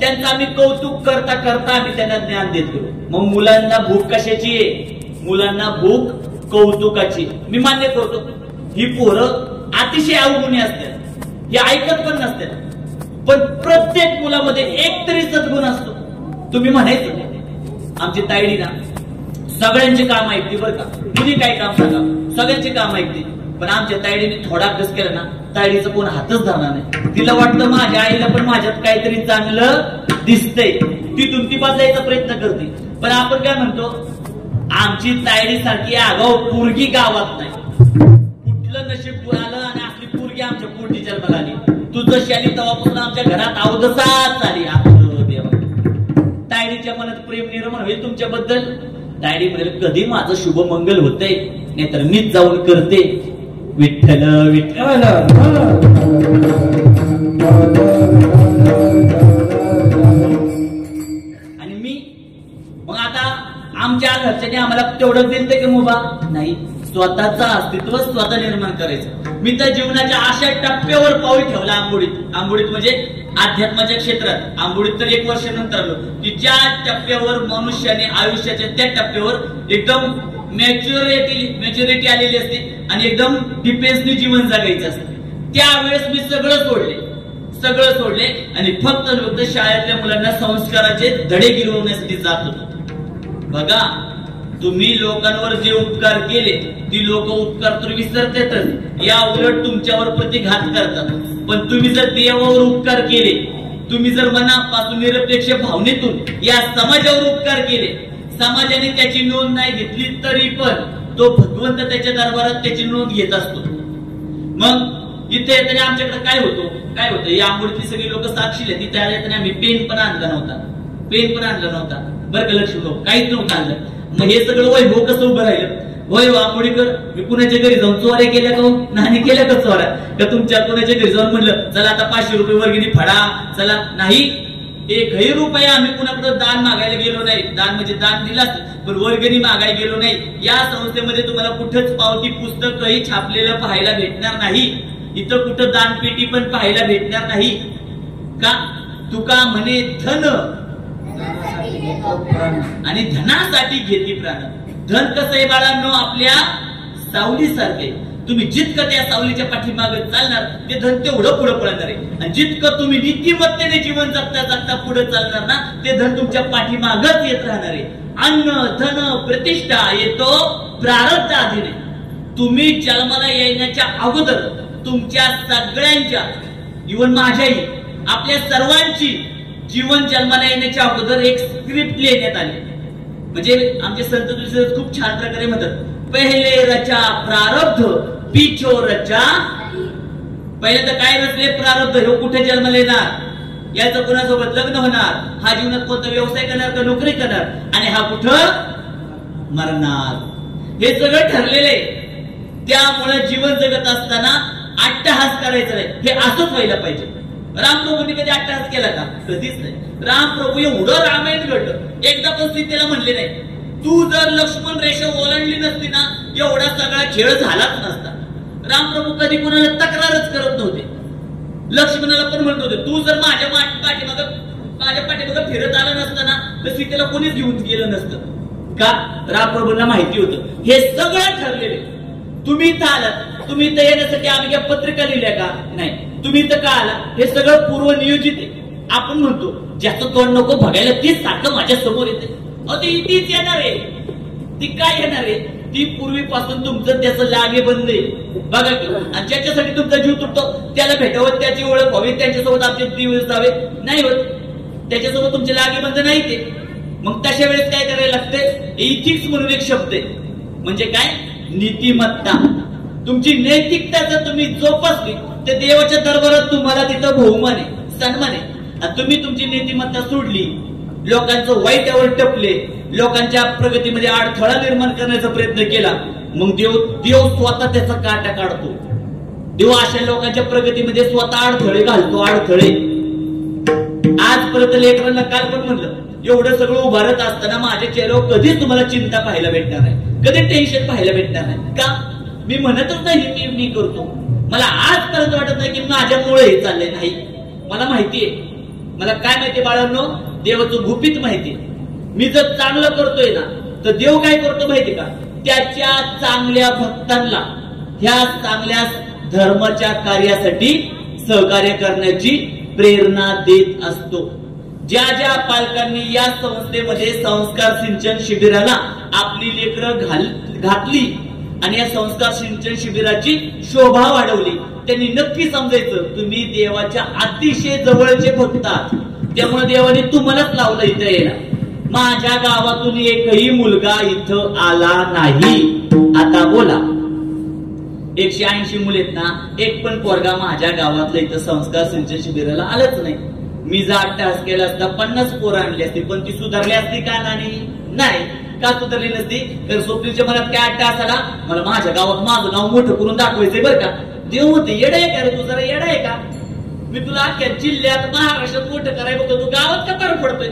S1: त्यांचं आम्ही कौतुक करता करता आम्ही त्यांना ज्ञान देतो. मग मुलांना भूक कशाची आहे? मुलांना भूक कौतुकाची. मी मान्य करतो ही पोरं अतिशय अवगुणी असतात, हे ऐकत पण नसतात, पण प्रत्येक मुलामध्ये एक तरी सद्गुण असतो. तुम्ही म्हणायचं आमची तायडी ना सगळ्यांचे काम ऐकते बरं का, कुणी काय काम सांगा सगळ्यांचे काम ऐकते, पण आमच्या तायडीने थोडा अभ्यास केला ना तायडीचं कोण हातच धरणार नाही. तिला वाटतं माझ्या आईला पण माझ्यात काहीतरी चांगलं दिसतंय, तिथून ती बसायचा प्रयत्न करते. पण आपण काय म्हणतो, आमची तायडी सारखी आगाऊ पोरगी गावात नाही. कुठलं नशीब पुरालं आणि आपली पोरगी आमच्या पोटी जन्माला आली. तू जशी आली तेव्हापासून आमच्या घरात अवदसाच आली. देवा, तायडीच्या मनात प्रेम निर्माण होईल तुमच्याबद्दल. तायडी म्हणेल कधी माझं शुभ मंगल होतंय, नाहीतर मीच जाऊन करते. विठ्ठल विठ्ठल. आणि मी मग आता आमच्या घरच्याने आम्हाला तेवढं दिलं की मोबा नाही, स्वतःचं अस्तित्व स्वतः निर्माण करायचं. मी तर जीवनाच्या अशा टप्प्यावर पाऊल ठेवला आंबोडीत म्हणजे अध्यात्माच्या क्षेत्रात. आंबोडीत तर 1 वर्ष नंतर आलो की ज्या टप्प्यावर मनुष्याने आयुष्याच्या त्या टप्प्यावर एकदम मॅच्युरिटी आलेली असते आणि एकदम डिफेन्सने जीवन जगायचं असतं. त्यावेळेस मी सगळं सोडले आणि फक्त शाळेतल्या मुलांना संस्काराचे धडे गिरवण्यासाठी जात होतो. बघा, तुम्ही लोकांवर जे उपकार केले ती लोक उपकार तर विसरतातच, या उलट तुमच्यावर प्रतिघात करतात. पण तुम्ही जर देवावर उपकार केले, तुम्ही जर मनापासून निरपेक्ष भावनेतून या समाजावर उपकार केले, समाजाने त्याची नोंद नाही घेतली तरी पण तो भगवंत त्याच्या दरबारात त्याची नोंद घेत असतो. मग इथे येताना आमच्याकडे काय होतं या आंबोडीतली सगळी लोक साक्षी होती. त्या येताना आम्ही पेन पण आणला नव्हता बरं का, लक्ष काहीच नव्हतं आणलं. मग हे सगळं वैभव कसं उभं राहिलं? वैभव आंबोडीकर मी कुणाच्या घरी जाऊन चोऱ्या केल्या का? नाही केल्या का चोऱ्या? का तुमच्या कुणाच्या घरी जाऊन म्हणलं चला आता 500 रुपये वर्गणी फाडा, चला? नाही, 1 रुपया आम्ही कुणाकडे दान मागायला गेलो नाही. दान म्हणजे दान दिलं असतं, पण वर्गणी मागायला गेलो नाही. या संस्थेमध्ये तुम्हाला कुठंच पावती पुस्तकही छापलेलं पाहायला भेटणार नाही. इथं कुठं दानपेटी पण पाहायला भेटणार नाही. का? तुका म्हणे धन आणि धनासाठी घेती प्राण. धन कसं आहे बाळांनो? आपल्या सावलीसारखे. तुम्ही जितकं त्या सावलीच्या पाठीमागे चालणार ते धन तेवढं पुढे पळणार आहे. आणि जितकं तुम्ही नीतिमत्तेने जीवन जगता जगता पुढे चालणार ना, ते धन तुमच्या पाठीमागच येत राहणार आहे. अन्न धन प्रतिष्ठा येतो प्रारब्ध अधीने. तुम्ही जन्माला येण्याच्या अगोदर तुमच्या सगळ्यांच्या, इव्हन माझ्याही, आपल्या सर्वांची जीवन जन्माला येण्याच्या अगोदर एक स्क्रिप्ट लिहिण्यात आली. म्हणजे आमचे संत तुलसीदास खूप छान प्रकारे म्हणतात, पहिले रचा प्रारब्ध पिछो रचा. पहिले तर काय रचले? प्रारब्ध. हे कुठे जन्माला येणार? याचं कोणासोबत लग्न होणार? हा जीवनात कोणता व्यवसाय करणार का नोकरी करणार? आणि हा कुठं मरणार? हे सगळं ठरलेले. त्यामुळे जीवन जगत असताना अट्टहास करायचं नाही. हे असंच व्हायला पाहिजे. रामप्रभूंनी कधी अट्टहास केला का? कधीच नाही. रामप्रभू एवढं रामायण घडलं, एकदा पण सीतेला म्हणले नाही तू जर लक्ष्मण रेषा ओलांडली नसती ना एवढा सगळा खेळ झालाच नसता. रामप्रभू कधी कोणाला तक्रारच करत नव्हते. लक्ष्मणाला पण म्हणत होते तू जर माझ्या पाठीमागं फिरत आला नसता ना तर सीतेला कोणीच घेऊन गेलं नसतं. का? रामप्रभूंना माहिती होतं हे सगळं ठरलेले. तुम्ही इथं आलात, तुम्ही इथं येण्यासाठी आम्ही काय पत्रिका लिहिल्या का? नाही. तुम्ही इथं का आला हे सगळं पूर्वनियोजित आहे. आपण म्हणतो ज्याचं तोंड नको बघायला तीच सारखं माझ्या समोर येते. तीच येणार आहे. ती काय येणार आहे? ती पूर्वीपासून तुमचं त्याचं लागे बंद आहे बघा की. आणि ज्याच्यासाठी तुमचा जीव तुटतो त्याला भेटावं, त्याची ओळख व्हावी, त्यांच्यासोबत आमचे दिवस जावे नाही होत, त्याच्यासोबत तुमचे लागे बंद नाही ते. मग तशा वेळेस काय करायला लागते? इथिक्स म्हणून एक शब्द आहे. म्हणजे काय? नीतिमत्ता. तुमची नैतिकता जर तुम्ही जोपासली तर देवाच्या दरबारात तुम्हाला तिथं बहुमान आहे, सन्मान आहे. आणि तुम्ही तुमची नीतिमत्ता सोडली, लोकांचं वाईटावर टपले, लोकांच्या प्रगतीमध्ये अडथळा निर्माण करण्याचा प्रयत्न केला, मग देव स्वतः त्याचा काटा काढतो. देव अशा लोकांच्या प्रगतीमध्ये स्वतः अडथळे घालतो. अडथळे आजपर्यंत लेकरांना काल पण म्हणलं एवढं सगळं उभारत असताना माझ्या चेहऱ्यावर कधीच तुम्हाला चिंता पाहायला भेटणार नाही, कधी टेन्शन पाहायला भेटणार नाही. का? मी म्हणतच नाही मी करतो. मला आजपर्यंत वाटत नाही की माझ्यामुळे हे चाललंय. नाही, मला माहितीये. मला काय माहितीये बाळांनो? देवाचं गुपित माहितीये. मी जर चांगलं करतोय ना तर देव काय करतो माहितीये का? त्याच्या चांगल्या भक्तांना ह्या चांगल्या धर्माच्या कार्यासाठी सहकार्य करण्याची प्रेरणा देत असतो. ज्या ज्या पालकांनी या संस्थेमध्ये संस्कार सिंचन शिबिराला आपली लेकरं घातली आणि या संस्कार सिंचन शिबिराची शोभा वाढवली त्यांनी नक्की समजायचं तुम्ही देवाच्या अतिशय जवळचे भक्त आहात. त्यामुळे देवाने तुम्हालाच लावलं इथं यायला. माझ्या गावातून एकही मुलगा इथं आला नाही. आता बोला, 180 मुले आहेत ना, एक पण पोरगा माझ्या गावातलं इथं संस्कार सिंचन शिबिराला आलंच नाही. मी जर अट्टहास केला असता 50 पोरं आणली असती, पण ती सुधारली असती का? नाही. का सुधारली नसती? तर स्वप्नीच्या मनात काय अट्टहास आला, मला माझ्या गावात माझं नाव मोठं करून दाखवायचंय बरं का. देव होते येडा आहे का रे तू? जरा येडा आहे का? मी तुला अख्ख्या जिल्ह्यात महाराष्ट्रात मोठं करायला बघतो, तू गावात का पार पडतोय?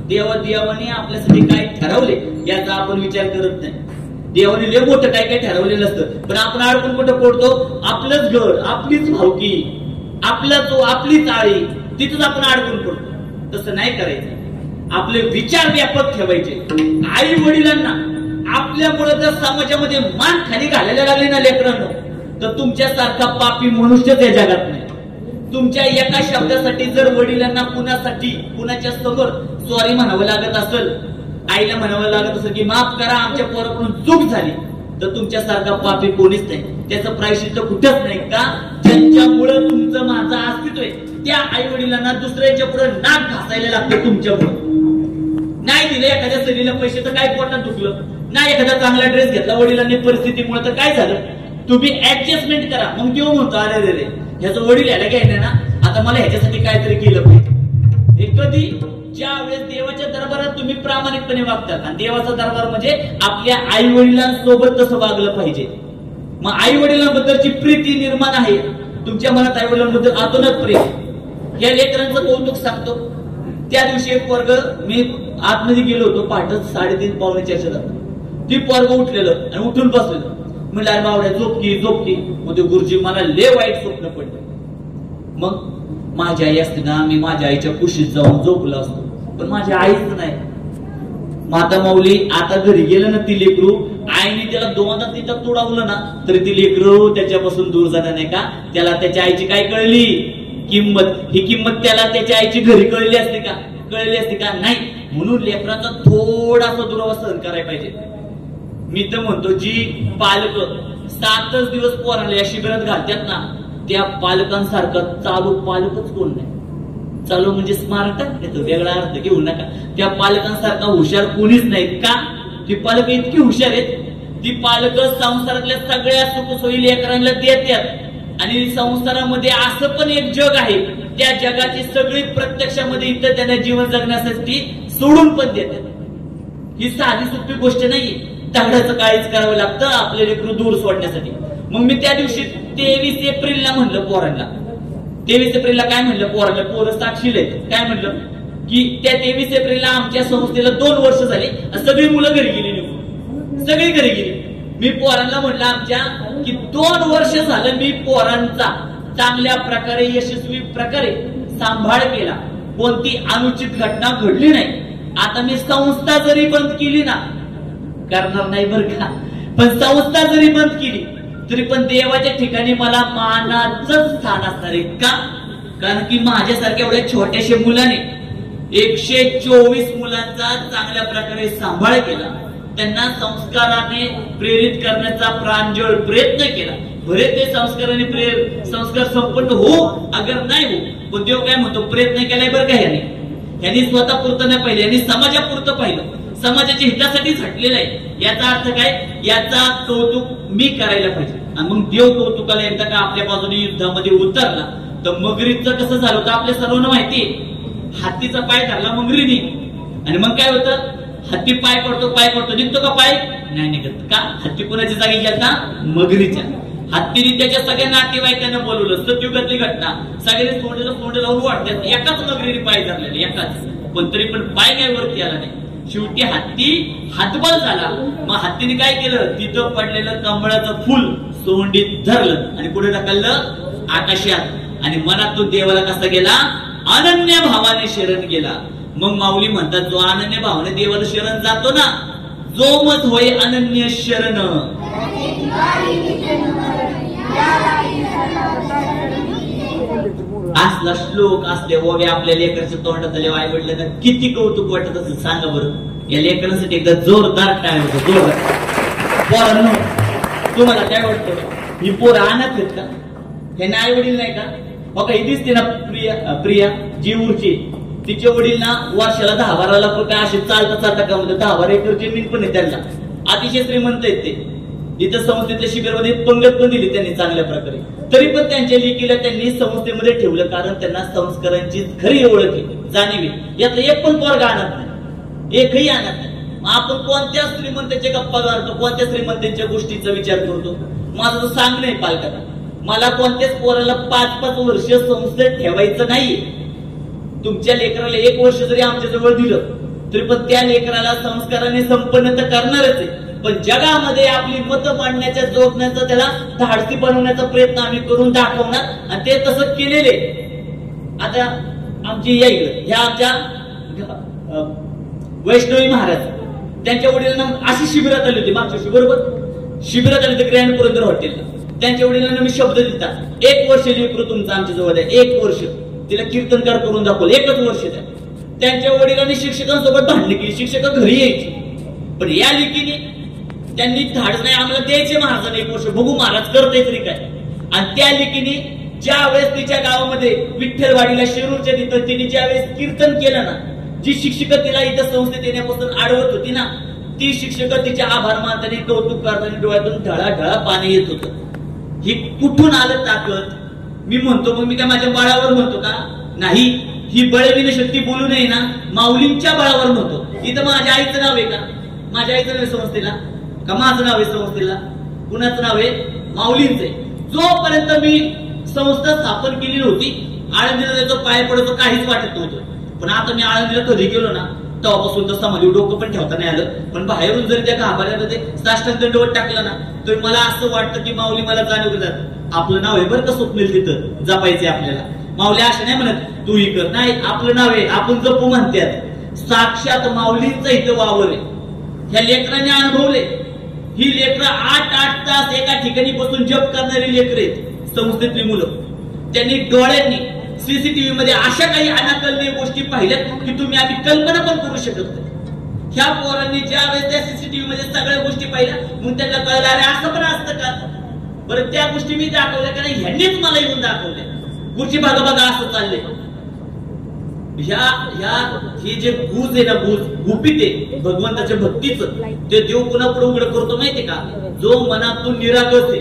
S1: देवाने आपल्यासाठी काय ठरवले याचा आपण विचार करत नाही. देवाने लय मोठं काय काय ठरवलेलं असतं, पण आपण अडकून कुठं पडतो? आपलंच घर, आपलीच भावकी, आपलीच आळी, तिथंच आपण अडकून पडतो. तसं नाही करायचं. आपले विचार व्यापक ठेवायचे. आई वडिलांना आपल्यामुळे जर समाजामध्ये मान खाली घालायला लागले ना लेकरांनो, तर तुमच्यासारखा पापी मनुष्यच या जगात नाही. तुमच्या एका शब्दासाठी जर वडिलांना कुणाच्या समोर सॉरी म्हणावं लागत असेल, आईला म्हणावं लागत असेल की माफ करा आमच्या पोराकडून चूक झाली, तर तुमच्यासारखा पापी कोणीच नाही. त्याचं प्रायश्चित्त कुठंच नाही. का? ज्यांच्यामुळे तुमचं माझं अस्तित्व आहे त्या आई वडिलांना दुसऱ्याच्या पुढे नाक घासायला लागतं तुमच्यामुळे. नाही दिले एखाद्या सरीला पैसे तर काय पोटात दुखलं, नाही एखादा चांगला ड्रेस घेतला वडिलांनी परिस्थितीमुळे तर काय झालं? तुम्ही ऍडजस्टमेंट करा. मग देव म्हणतो अरे रे ह्याचं वडील यायला घ्यायला ना, आता मला ह्याच्यासाठी काहीतरी केलं पाहिजे. हे कधी? ज्या वेळेस देवाच्या दरबारात तुम्ही प्रामाणिकपणे वागतात. आणि देवाचा दरबार म्हणजे आपल्या आई वडिलांसोबत तसं वागलं पाहिजे. मग आई वडिलांबद्दलची प्रीती निर्माण आहे तुमच्या मनात, आई वडिलांबद्दल आतोनात प्रेम. या लेकरांचं कौतुक सांगतो. त्या दिवशी एक पोरग, मी आतमध्ये गेलो होतो पहाटच 3:30 पावणे 4च्या. ती पोरग उठलेलं आणि उठून बसलेलं. म्हणलं अरे बावड्या झोपकी. मग ते गुरुजी मला लय वाईट स्वप्न पडलं. मग माझी आई असते ना, मी माझ्या आईच्या कुशीत जाऊन झोपलो असतो, पण माझी आईच नाही. माता माऊली आता घरी गेलं ना ती लेकरू, आईने त्याला 2दा तिथं तोडावलं ना तरी ती लेकरू त्याच्यापासून दूर जाणार नाही. का? त्याला त्याच्या आईची काय कळली किंमत. ही किंमत त्याला त्याच्या आईची घरी कळली असते का? नाही. म्हणून लेकरांचा थोडासा दुरावा सहन करायला पाहिजे. मी तर म्हणतो जी पालक 7च दिवस पोरांना या शिबिरात घालतात ना, त्या पालकांसारखं चालू पालकच कोण नाही. चालू म्हणजे स्मार्ट, याचा वेगळा अर्थ घेऊ नका. त्या पालकांसारखा हुशार कोणीच नाही. का? ती पालक इतकी हुशार आहेत. ती पालक संसारातल्या सगळ्या सुखसोयी लेकरांना देतात. आणि संसारामध्ये असं पण एक जग आहे, त्या जगाची सगळी प्रत्यक्षामध्ये इथं त्यांना जीवन जगण्यासाठी सोडून पण देतात. ही साधी सोपी गोष्ट नाहीये. दगडाचं काळीच करावं लागतं आपले लेकरू दूर सोडण्यासाठी. मग मी त्या दिवशी 23 एप्रिलला म्हणलं पोरांना,
S2: 23 एप्रिलला काय म्हणलं पोराला, पोरं साक्षीला काय म्हणलं की त्या 23 एप्रिलला आमच्या संस्थेला 2 वर्ष झाली, सगळी मुलं घरी गेली निघून, सगळी घरी गेली. मी पोरांना म्हटलं आमच्या की 2 वर्ष झालं मी पोरांचा चांगल्या प्रकारे यशस्वी प्रकारे सांभाळ केला, कोणती अनुचित घटना घडली नाही. आता मी संस्था जरी बंद केली ना, करणार नाही बरं का, पण संस्था जरी बंद केली तरी पण देवाच्या ठिकाणी मला मानाचं स्थान असणार आहे. का? कारण की माझ्यासारख्या एवढ्या छोट्याशा मुलाने 124 मुलांचा चांगल्या प्रकारे सांभाळ केला, त्यांना संस्काराने प्रेरित करण्याचा प्रांजळ प्रयत्न केला. बरे ते संस्कार संपन्न हो अगर नाही हो, पण देव काय म्हणतो, प्रयत्न केलाय बरं का यांनी स्वतः पुरतं नाही पाहिलं, यांनी समाजापुरतं पाहिलं, समाजाच्या हितासाठी झटलेलं आहे. याचा अर्थ काय, याचा कौतुक मी करायला पाहिजे. आणि मग देव कौतुकाला एकदा का आपल्या बाजूने युद्धामध्ये उतरला तर मगरीचं कसं झालं होतं आपल्या सर्वांना माहितीये. हत्तीचा पाय धरला मगरीने आणि मग काय होतं, हत्ती पाय पडतो निघतो का पाय, नाही निघत. का? हत्ती कोणाच्या जागी गेला, मगरीच्या. हत्तीने त्याच्या सगळ्या नातेवाईकांना बोलवलं, सतयुगातली घटना, सगळे तोंड लावून वाटतात, एकाच मगरीने पाय धरलेले, एकाच, पण तरी पण पाय काय वरती आला नाही. शेवटी हत्ती हातबल झाला. मग हत्तीने काय केलं, तिथं पडलेलं कमळाचं फुल सोंडीत धरलं आणि पुढे ढकललं आकाशात, आणि मनात तो देवाला कसा गेला, अनन्य भावाने शरण गेला. मग माऊली म्हणतात, जो अनन्य भावाने देवाला शरण जातो ना, जो मत होय अनन्य शरण. असला श्लोक असले ओवे आपल्या लेकराच्या तोंडात आले, आई वडिलांना किती कौतुक वाटत असेल सांगा बरं. या लेकरांसाठी एकदा जोरदार टाळ्या होतं, जोरदार. पोरांनो, तुम्हाला काय वाटतं, ही पोरं अनाथ आहेत का, हे आई वडील नाही का? बघा ही दिसते ना प्रिया जी उरची, तिचे वडील ना वर्षाला 10-12 लाख रुपये असे चालता का म्हणतात, 10-12 एकर जमीन पण आहे त्यांना, अतिशय श्रीमंत आहेत ते. इथं संस्थेतल्या शिबिरामध्ये पंगत पण दिली त्यांनी चांगल्या प्रकारे, तरी पण त्यांच्या लेकीला त्यांनी संस्थेमध्ये ठेवलं, कारण त्यांना संस्कारांची खरी ओळख आहे, जाणीव आहे. यातलं एक पण पोरगा आणत नाही, एकही आणत नाही. आपण कोणत्या श्रीमंतांच्या गप्पा मारतो, कोणत्या श्रीमंतांच्या गोष्टीचा विचार करतो. माझं तर सांगणं आहे पालकांना, मला कोणत्याच पोराला 5-5 वर्ष संस्थेत ठेवायचं नाहीये. तुमच्या लेकराला 1 वर्ष जरी आमच्या जवळ दिलं तरी पण त्या लेकराला संस्काराने संपन्न तर करणारच आहे, पण जगामध्ये आपली मत मांडण्याच्या, जोडण्याचा, त्याला धाडसी बनवण्याचा प्रयत्न आम्ही करून दाखवणार, आणि ते तसं केलेले. आता आमची या इकडे ह्या आमच्या वैष्णवी महाराज, त्यांच्या वडिलांना अशी शिबिरात आली होती मागच्या वर्षी, बरोबर शिबिरात आली होती ग्रँड पुरंदर हॉटेलला. त्यांच्या वडिलांना मी शब्द दिला, 1 वर्ष लेकरू तुमचं आमच्या जवळ आहे, 1 वर्ष. तिला कीर्तनकार करून दाखवलं, 1च वर्ष. त्यांच्या वडिलांनी शिक्षकांसोबत भांडणी केली, शिक्षक घरी यायची, पण या लेकीने त्यांनी धाडस नाही, आम्हाला द्यायचे महाराजांना 1 वर्ष, बघू महाराज करते तरी काय. आणि त्या लेकीने ज्या वेळेस तिच्या गावामध्ये विठ्ठलवाडीला शिरूरच्या तिथं तिने ज्या वेळेस कीर्तन केलं ना, जी शिक्षक तिला इथं संस्थेत येण्यापासून अडवत होती ना, ती शिक्षक तिच्या आभार मानताना, कौतुक करताना डोळ्यातून ढळा पाणी येत होतं. ही कुठून आलं ताकद? मी म्हणतो, मग मी काय माझ्या बळावर म्हणतो का? नाही, ही बळविन शक्ती बोलू नये ना, माऊलींच्या बळावर म्हणतो. इथं माझ्या आईचं नाव आहे का? माझ्या आईचं नाव आहे संस्थेला का? माझं नाव आहे संस्थेला? कुणाचं नाव आहे? माऊलींचं आहे. जोपर्यंत मी संस्था स्थापन केली होती, आळंदीला त्याचं पाय पडायचं काहीच वाटत नव्हतं, पण आता मी आळंदीला कधी गेलो ना, तेव्हापासून तर समाधी डोकं पण ठेवता नाही आलं. पण बाहेरून जरी त्या गाभाऱ्यामध्ये साष्टांग दंडवत टाकलं ना, तर मला असं वाटतं की माऊली मला जाणीव जात, आपलं नाव आहे बरं का स्वप्नील, तिथं जपायचंय आपल्याला. माऊली अशा नाही म्हणत तू ही कर, नाही, आपलं नाव आहे, आपण जपू म्हणतात. साक्षात माऊलींचं इथं वावर आहे. ह्या लेकरांनी अनुभवले. ही लेकरं 8-8 तास एका ठिकाणी बसून जप करणारी लेकरं आहेत संस्थेतली मुलं. त्यांनी डोळ्यांनी सीसीटीव्ही मध्ये अशा काही अनाकलनीय गोष्टी पाहिल्यात की तुम्ही आम्ही कल्पना पण करू शकत नाही. ह्या पोरांनी ज्या वेळेस त्या सीसीटीव्ही मध्ये सगळ्या गोष्टी पाहिल्या, मग त्यांना कळलं, अरे असं पण असतं का? बरं, त्या गोष्टी मी दाखवल्या कारण ह्यांनीच मला येऊन दाखवल्या. गुरुची बघा असं चाललंय. हे जे गुज आहे ना, गुपित आहे भगवंताच्या भक्तीचं, ते देव कुणापुढे उघड करतो माहितीये का? जो मनातून निरागस आहे,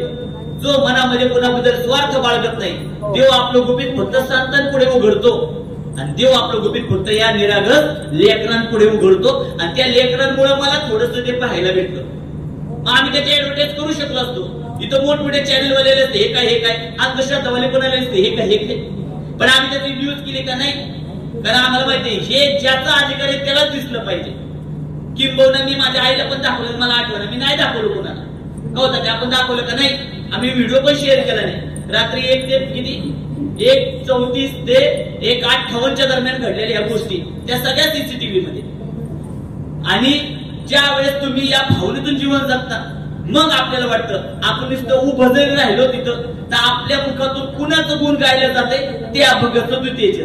S2: जो मनामध्ये कुणाबद्दल स्वार्थ बाळगत नाही, देव आपलं गुपित फक्त संतांपुढे उघडतो. आणि देव आपलं गुपित फक्त या निरागस लेकरांपुढे उघडतो. आणि त्या लेकरांमुळे मला थोडस ते पाहायला भेटलं. आम्ही त्याची ऍडव्हर्टाईज करू शकलो असतो. इथं मोठमोठे चॅनल वाले असते, हे काय अंधश्रद्धावाले पण आले असते, हे काय पण आम्ही त्याची न्यूज केली का नाही? कारण आम्हाला माहिती हे ज्याचा अधिकार आहे त्यालाच दिसलं पाहिजे. किंबहुना मी माझ्या आईला पण दाखवलं, मला आठवलं मी नाही दाखवलं कोणाला. का होता ते आपण दाखवलं का नाही? आम्ही व्हिडिओ पण शेअर केला नाही. रात्री 1 ते किती 1:34 ते 1:58 दरम्यान घडलेल्या या गोष्टी त्या सगळ्या सीसीटीव्ही मध्ये. आणि ज्या वेळेस तुम्ही या भावनेतून जीवन जगता मग आपल्याला वाटतं आपण नुसतं उभं जरी राहिलो तिथं तर आपल्या मुखातून कुणाचं गुण गायलं जाते ते आपण द्वितीयचे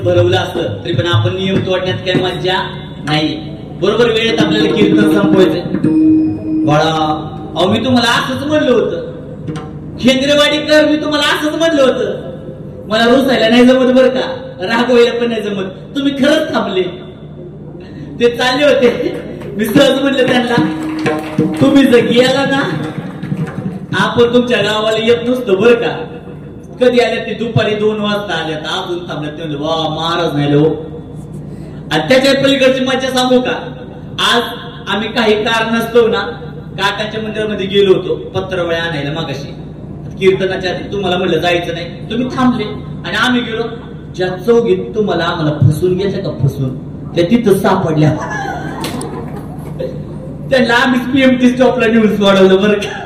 S2: भरवलं असतं तरी पण आपण नियम तोडण्यात काही मज्जा नाही. बरोबर वेळेत आपल्याला कीर्तन संपवायचंय. बाळा अहो मी तुम्हाला असंच म्हणलं होतं, खेंद्रेवाडीकर मी तुम्हाला असंच म्हणलं होतं. मला रुसायला नाही जमत बरं का, रागवायला पण नाही जमत. तुम्ही खरंच थांबले. ते चालले होते मी सहज म्हणलं त्यांना तुम्ही जर गेला ना आपण तुमच्या गावाला येत नसतो बरं का. कधी आले ते दुपारी 2 वाजता आले अजून थांबले. ते वा महाराज नाही लो. आणि त्याच्या पलीकडची मज्जा सांगू का? आज आम्ही काही कारण नसतो ना काकाच्या मंदिरामध्ये गेलो होतो पत्रवळ्या आणायला मागाशी. कीर्तनाच्या आधी तुम्हाला म्हणलं जायचं नाही, तुम्ही थांबले आणि आम्ही गेलो. ज्या चौघीत तुम्हाला आम्हाला फसून घ्यायचं का फसून त्या तिथं सापडल्या. त्यांना आम्हीच पीएमटी स्टॉपला नेऊन सोडवलं बरं का.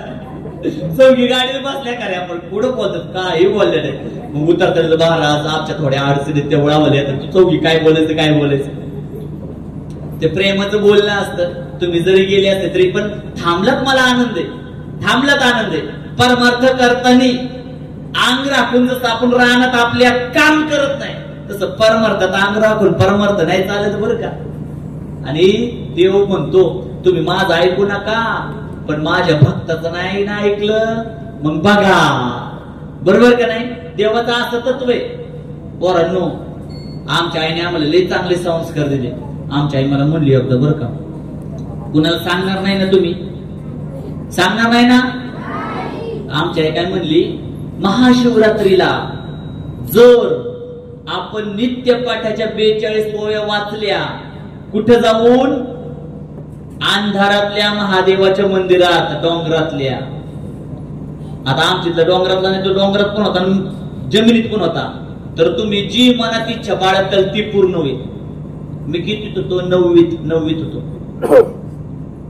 S2: चौघी गाडीत बसल्या का रे आपण पुढं बोलतात काही बोलले नाही. मग उतरता महाराज आमच्या थोड्या अडचणीत ते ओळावले तर तू चौघी काय बोलायचं काय बोलायचं. ते प्रेमाचं बोलणं असतं. तुम्ही जरी गेले असते तरी पण थांबलात मला आनंद आहे, थांबलात आनंद आहे. परमार्थ करताना अंग राखून जसं आपण राहण्यात आपल्या काम करत नाही तसं परमार्थात अंग राखून परमार्थ नाही चालत बरं का. आणि देव म्हणतो तुम्ही माझं ऐकू नका पण माझ्या भक्ताचं नाही ना ऐकलं मग बघा. बरोबर का नाही? देवाचं असं तत्व आहे. पोरांनो आमच्या आईने आम्हाला लय चांगले संस्कार दिले. आमच्या आई मला म्हणली होतं बरं का, कुणाला सांगणार नाही ना तुम्ही, सांगणार नाही ना. आमच्या आई काय म्हणली, महाशिवरात्रीला जर आपण नित्य पाठाच्या 42 ओव्या वाचल्या कुठे जाऊन अंधारातल्या महादेवाच्या मंदिरात डोंगरातल्या. आता आमच्या डोंगरातला नाही तो डोंगरात पण होता जमिनीत पण होता. तर तुम्ही जी मनात इच्छा बाळगताल ती पूर्ण होईल. मी कितीत होतो 9वीत होतो.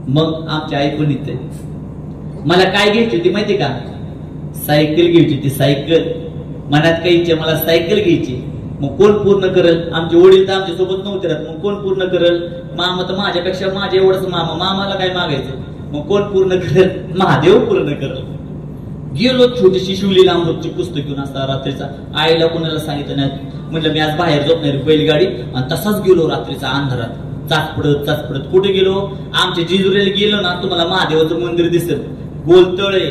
S2: मग आमच्या आई पण इथे मला काय घ्यायची होती माहिती का, सायकल घ्यायची होती. सायकल मनात काही इच्छा मला सायकल घ्यायची. मग कोण पूर्ण करेल? आमचे वडील तर आमच्या सोबत नव्हते राहत. मग कोण पूर्ण करेल? मामा तर माझ्यापेक्षा माझ्या एवढंच मामाला काय मागायचं. मग कोण पूर्ण करेल? महादेव पूर्ण करेल. गेलो छोटीशी शिवलीला अमृतची पुस्तक घेऊन असता रात्रीचा. आईला कोणाला सांगितलं नाही. म्हटलं मी आज बाहेर झोपणार बैलगाडी. आणि तसाच गेलो रात्रीचा अंधारात चाचपडत कुठे गेलो? आमच्या जिजुरीला गेलो ना तुम्हाला महादेवाचं मंदिर दिसेल. गोलतळे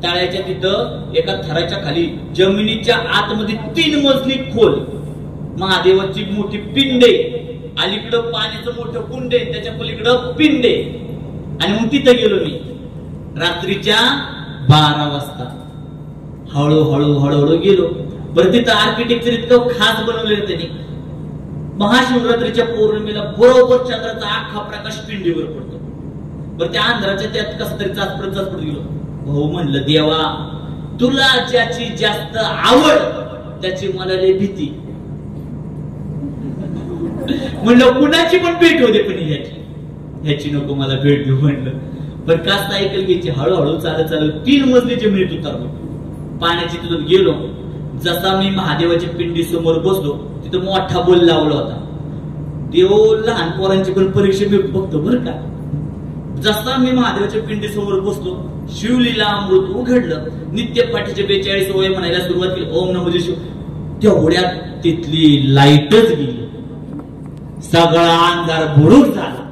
S2: तळ्याच्या तिथं एका थराच्या खाली जमिनीच्या आतमध्ये 3 मजली खोल महादेवाची मोठी पिंडे, अलीकडं पाण्याचं मोठं कुंड आहे, त्याच्या पलीकडं पिंडे. आणि मग तिथं गेलो मी रात्रीच्या 12 वाजता. हळूहळू गेलो. बरं तिथं आर्किटेक्चर इतकं खास बनवलेलं त्यांनी. महाशिवरात्रीच्या पौर्णिमेला बरोबर चंद्राचा अख्खा प्रकाश पिंडीवर पडतो. बरं त्या अंधाराच्या त्यात कसं तरी चाचपडत गेलो. भाऊ म्हणलं देवा तुला ज्याची जास्त आवड त्याची मला लय भीती. म्हणलं कुणाची पण भेट होते पण ह्याची. ह्याची नको मला भेट घेऊ म्हणलं. पण का सायकल घ्यायची, हळूहळू चालत 3 मजली जमिनीत उतरलो. पाण्याची तिथून गेलो. जसा मी महादेवाच्या पिंडी समोर बसलो तिथं मोठा बोल लावला होता. देव लहान पोरांची पण परीक्षा मी बघतो बरं का. जसा मी महादेवाच्या पिंडी समोर बसलो, शिवलीला अमृत उघडलं, नित्य पाठीचे 42 ओवे म्हणायला सुरुवात केली, ओम नमो शिव. तेवढ्यात तिथली लाईटच गेली, सगळा अंधार बुडूक झाला.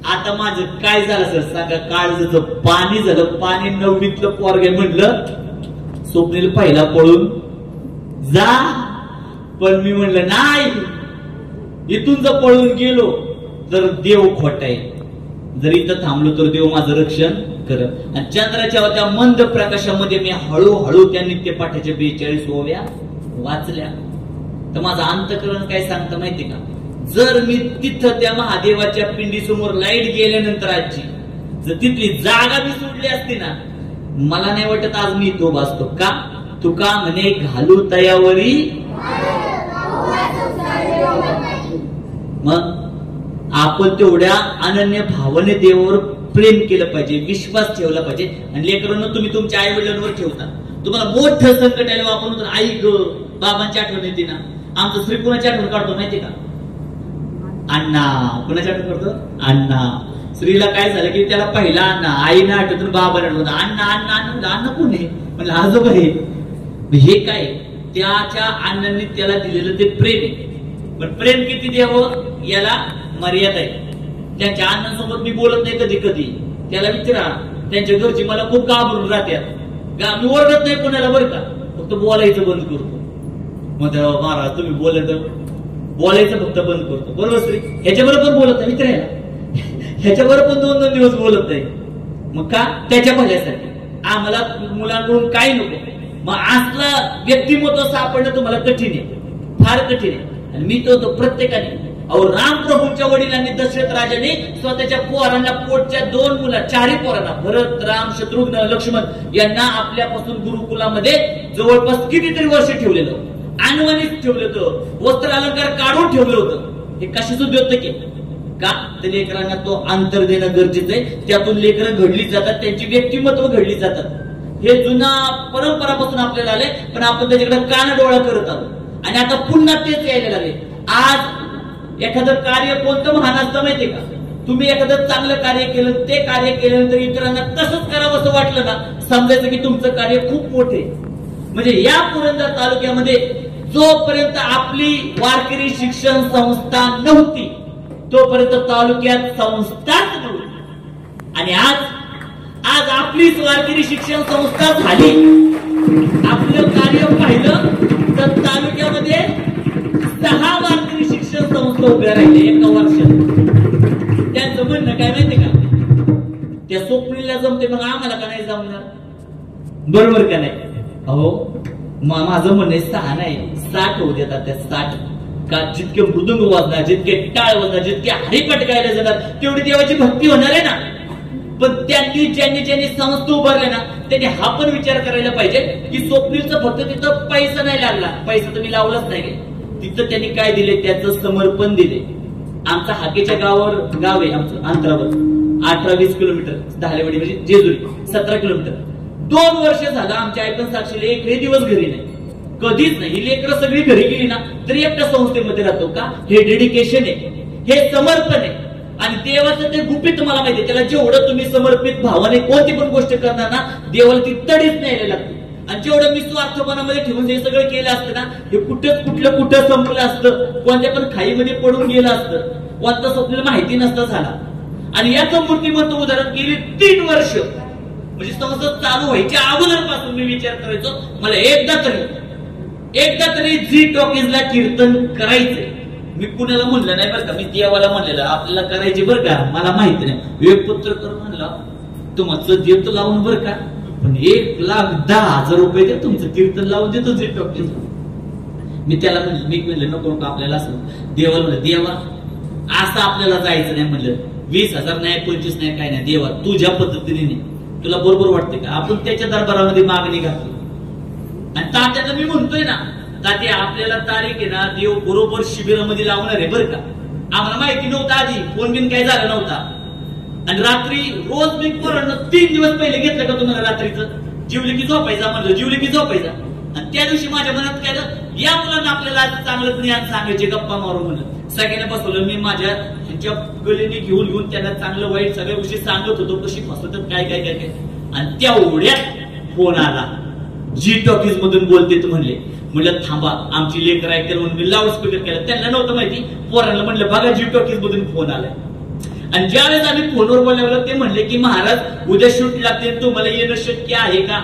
S2: आता माझं काय झालं सर सांगा, काळजाचं पाणी झालं. पाणी 9वीतलं पोरगे म्हणलं स्वप्नील पहिला पळून जा, पण मी म्हणलं नाही, इथून जर पळून गेलो तर देव खोटा आहे, जर इथं थांबलो तर देव माझं रक्षण करत. आणि चंद्राच्या त्या मंद प्रकाशामध्ये मी हळूहळू त्या नित्यपाठाच्या 42 ओव्या वाचल्या. तर माझं अंतःकरण काय सांगतं माहिती का, जर मी तिथं त्या महादेवाच्या पिंडी समोर लाईट गेल्यानंतर आजची जर तिथली जागा मी सोडली असती ना, मला नाही वाटत आज मी तो वाचतो. का तुका म्हणे घालू तयावरी. मग आपण तेवढ्या अनन्य भावने देवावर प्रेम केलं पाहिजे, विश्वास ठेवला पाहिजे. आणि लेकरांना तुम्ही तुमच्या आई वडिलांवर ठेवता. तुम्हाला मोठं संकट आलं आपण आई ग बाबांची आठवण येते ना. आमचं श्री कुणाची आठवण काढतो माहिती का, अण्णा. कुणाची आठवण करतो, अण्णा. श्रीला काय झालं की त्याला पहिला अण्णा, आईने आठवत बाबाने आठवत, अण्णा अण्णा अण्णा. अण्णा कोण आहे म्हणलं आजोबा आहे. हे काय त्याच्या अण्णांनी त्याला दिलेलं ते प्रेम आहे. पण प्रेम किती द्यावं याला मर्यादा आहे. त्यांच्या अण्णांसोबत मी बोलत नाही कधी कधी, त्याला विचारा. त्यांच्या घरची मला खूप घाबरून राहत्यात. मी ओरडत नाही कोणाला बरं का, फक्त बोलायचं बंद करतो. मग महाराज तुम्ही बोलायचं फक्त बंद करतो, बरोबर श्री. ह्याच्याबरोबर पण बोलत नाही मित्राला, ह्याच्याबरोबर पण 2-2 दिवस बोलत नाही. मग का, त्याच्या भल्यासाठी. आम्हाला मुलांकडून काही नको. मग असलं व्यक्तिमत्व सापडणं तुम्हाला कठीण आहे, फार कठीण आहे. आणि मी तो प्रत्येकाने रामप्रभूंच्या वडिलांनी दशरथ राजाने स्वतःच्या पोरांना, पोटच्या 2 मुला 4 पोरांना, भरत राम शत्रुघ्न लक्ष्मण यांना आपल्यापासून गुरुकुलामध्ये जवळपास कितीतरी वर्ष ठेवलेलं, अनवणीत ठेवलं होतं, वस्त्र अलंकार काढून ठेवलं होतं. हे कशाचं द्योतक आहे का, तर लेकरांना तो अंतर देणं गरजेचं आहे. त्यातून लेकरं घडली जातात, त्यांची व्यक्तिमत्व घडली जातात. हे जुना परंपरापासून आपल्याला आले, पण आपण त्याच्याकडे कानडोळा करत आलो. आणि आता पुन्हा तेच यायला लागले. आज एखादं कार्य कोणतं महान असतं माहितीये का, तुम्ही एखादं चांगलं कार्य केलं, ते कार्य केल्यानंतर इतरांना तसंच करावं असं वाटलं ना, समजायचं की तुमचं कार्य खूप मोठे. म्हणजे या पुरंदर तालुक्यामध्ये जोपर्यंत आपली वारकरी शिक्षण संस्था नव्हती तोपर्यंत तालुक्यात संस्थाच नव्हती. आणि आज आपलीच वारकरी शिक्षण संस्था झाली. आपलं कार्य पाहिलं तर तालुक्यामध्ये 6 वारकरी शिक्षण संस्था उभ्या राहिल्या एका वर्षात. त्यांचं म्हणणं काय माहितीये का, त्या स्वप्नीला जमते मग आम्हाला का नाही जमणार, बरोबर का नाही. अहो माझं म्हणणं 6 नाही 60 होऊ देतात. त्या 60 का, जितके मृदुंग वाजणार, जितके टाळ वाजणार, जितके हरिपाठ गायला जाणार, तेवढी देवाची भक्ती होणार आहे ना. पण ज्यांनी संस्था उभारल्या ना, त्यांनी हा पण विचार करायला पाहिजे की स्वप्नीलचं फक्त तिथं पैसा नाही लागला, पैसा तर मी लावलाच नाही, तिथं त्यांनी काय दिले, त्याचं समर्पण दिले. आमचा हाकेच्या गाव आहे आमचं अंतरावर 18-20 किलोमीटर, धालेवाडी म्हणजे जेजुरी 17 किलोमीटर. 2 वर्ष झालं आमच्या आईपण साक्षीला एकही दिवस घरी नाही, कधीच नाही. ही लेकरं सगळी घरी गेली ना तरी एकट्या संस्थेमध्ये राहतो. का, हे डेडिकेशन आहे, हे समर्पण आहे. आणि देवाचं ते गुपित मला माहिती आहे. त्याला जेवढं तुम्ही समर्पित भावाने कोणती पण गोष्ट करणार ना, देवाला ती तडीच न्यायला लागते. आणि जेवढं मी स्वार्थपणामध्ये ठेवून हे सगळं केलं असतं ना, हे कुठं संपलं असतं, कोणत्या पण खाईमध्ये पडून गेलं असतं, कोणता स्वप्नाला माहिती नसतं झाला. आणि याचं मूर्तिमंत उदाहरण गेली 3 वर्ष म्हणजे संसद चालू व्हायच्या अगोदरपासून मी विचार करायचो, मला एकदा तरी झी टॉकीजला कीर्तन करायचंय. मी कुणाला म्हणलं नाही बरं का, मी देवाला म्हणलेलं आपल्याला करायचे बरं का, मला माहिती नाही. एक पत्रकार म्हणला तुमचं देतो लावून बरं का, पण 1,10,000 रुपये दे, तुमचं कीर्तन लावून देतो झी टॉकीज. मी त्याला म्हणलं नको आपल्याला असं. देवाला म्हणलं देवा असं आपल्याला जायचं नाही. म्हणलं 20,000 नाही 25 नाही काय नाही, देवा तुझ्या पद्धतीने नाही, तुला बरोबर वाटते का. आपण त्याच्या दरबारामध्ये मागणी घातली. आणि तात्याला मी म्हणतोय ना, तात्या आपल्याला तारीख आहे ना, देव बरोबर शिबिरामध्ये लावणार आहे बरं का. आम्हाला माहिती नव्हतं, आधी फोन बिन काय झालं नव्हता. आणि रात्री रोज मी पोरांना 3 दिवस पहिले घेतलं का तुम्हाला रात्रीचं जीवली की झोपायचा म्हणलं, जीवली की झोपायचा. आणि त्या दिवशी माझ्या मनात काय झालं, या मुलांना आपल्याला आज चांगलं ज्ञान सांगायचे, गप्पा मारू म्हणलं. सगळ्यांना बसवलं, मी माझ्या ह्यांच्या गलीने घेऊन त्यांना चांगलं वाईट सगळ्या गोष्टी सांगत होतो, कशी फसवतात काय काय काय काय. आणि तेवढ्यात फोन आला, जी टॉकीज मधून बोलते तू म्हणलं थांबा आमची लेकर ऐकलं म्हणून मी लाऊड स्पीकर केला. त्यांना नव्हतं माहिती, पोरांना म्हणलं बघा जी टॉकीज मधून फोन आलाय. आणि ज्यावेळेस आम्ही फोनवर बोलल्यावर ते म्हणले की महाराज उद्या शूट लागते, तुम्हाला येणं शक्य आहे का?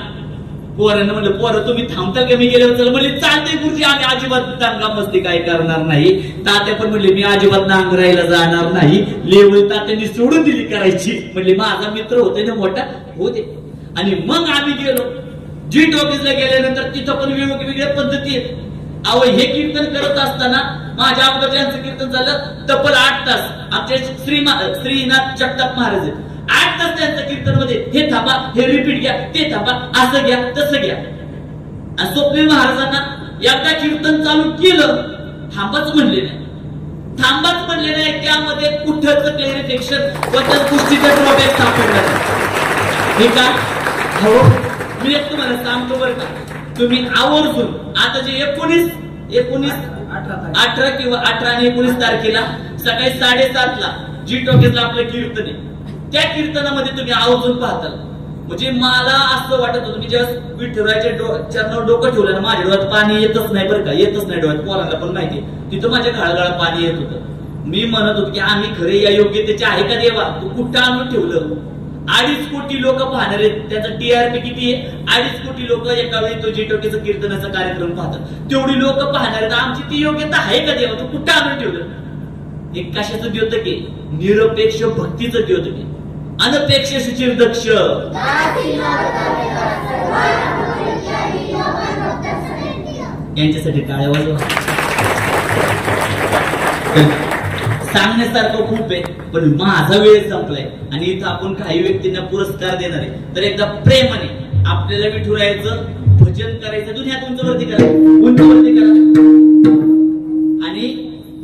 S2: पोरांना म्हणलं पोरं तुम्ही थांबता का? मी गेल्यावर चला म्हणले चालते गुरुजी, आम्ही अजिबात दांगा मस्ती काय करणार नाही. तात्या पण म्हणले मी अजिबात नांगरायला जाणार नाही. लेवल तात्यांनी सोडून दिली करायची. म्हणले माझा मित्र होते ना मोठा, होते. आणि मग आम्ही गेलो जी टॉकीजला गेल्यानंतर तिथं पण वेगवेगळ्या पद्धती आहेत. अहो हे कीर्तन करत असताना माझ्या अगोदर यांचं कीर्तन झालं तब्बल 8 तास. आमचे श्रीनाथ जगताप महाराज आहेत, 8 तास त्यांचं कीर्तन मध्ये हे थांबा, हे रिपीट घ्या, ते थांबा, असं घ्या तसं घ्या. आणि स्वप्नील महाराजांना एकदा कीर्तन चालू केलं, थांबाच म्हणले नाही, थांबाच म्हणले नाही. त्यामध्ये कुठंच क्लॅरिफिकेशन बद्दल गोष्टीचा ड्रॉबॅक सापडला हे का? हो मी एक तुम्हाला सांगतो बरं का, तुम्ही आवर्जून आता जे 18 किंवा 18 आणि 19 तारखेला सकाळी 7:30ला जी टॉकीजला आपलं कीर्तन आहे, त्या कीर्तनामध्ये तुम्ही आवर्जून पाहताल. म्हणजे मला असं वाटत होतं, मी जेव्हा विठुरायाच्या चरणावर डोकं ठेवलं ना, माझ्या डोळ्यात पाणी येतच नाही बरं का, येतच नाही डोळ्यात. पोरांना पण माहिती, तिथं माझ्या घाळघाळ पाणी येत होतं. मी म्हणत होतो की आम्ही खरे या योग्यतेचे आहे का देवा? तू कुठं आणून ठेवलं? 2.5 कोटी लोक पाहणार आहेत, त्याचा TRP किती आहे? 2.5 कोटी लोक एका वेळी तो जी टॉकीजचा कीर्तनाचा कार्यक्रम पाहतात. तेवढी लोक पाहणार आहेत, आमची ती योग्यता आहे का देवा? तू कुठं आणून ठेवलं? हे कशाचं द्योतक आहे? निरपेक्ष भक्तीचं द्योतक आहे. अनपेक्ष सुचिरदक्ष. यांच्यासाठी टाळ्या वाजवा. सांगण्यासारखं खूप आहे, पण माझा वेळ संपलाय आणि इथं आपण काही व्यक्तींना पुरस्कार देणार आहे. तर एकदा प्रेमाने आपल्याला विठुरायाचं भजन करायचं. दुनियात उंचवरती करा, उंचवरती करा आणि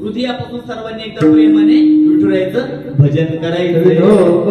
S2: हृदयापासून सर्वांनी एकदा प्रेमाने विठुरायाचं भजन करायचं.
S3: Oh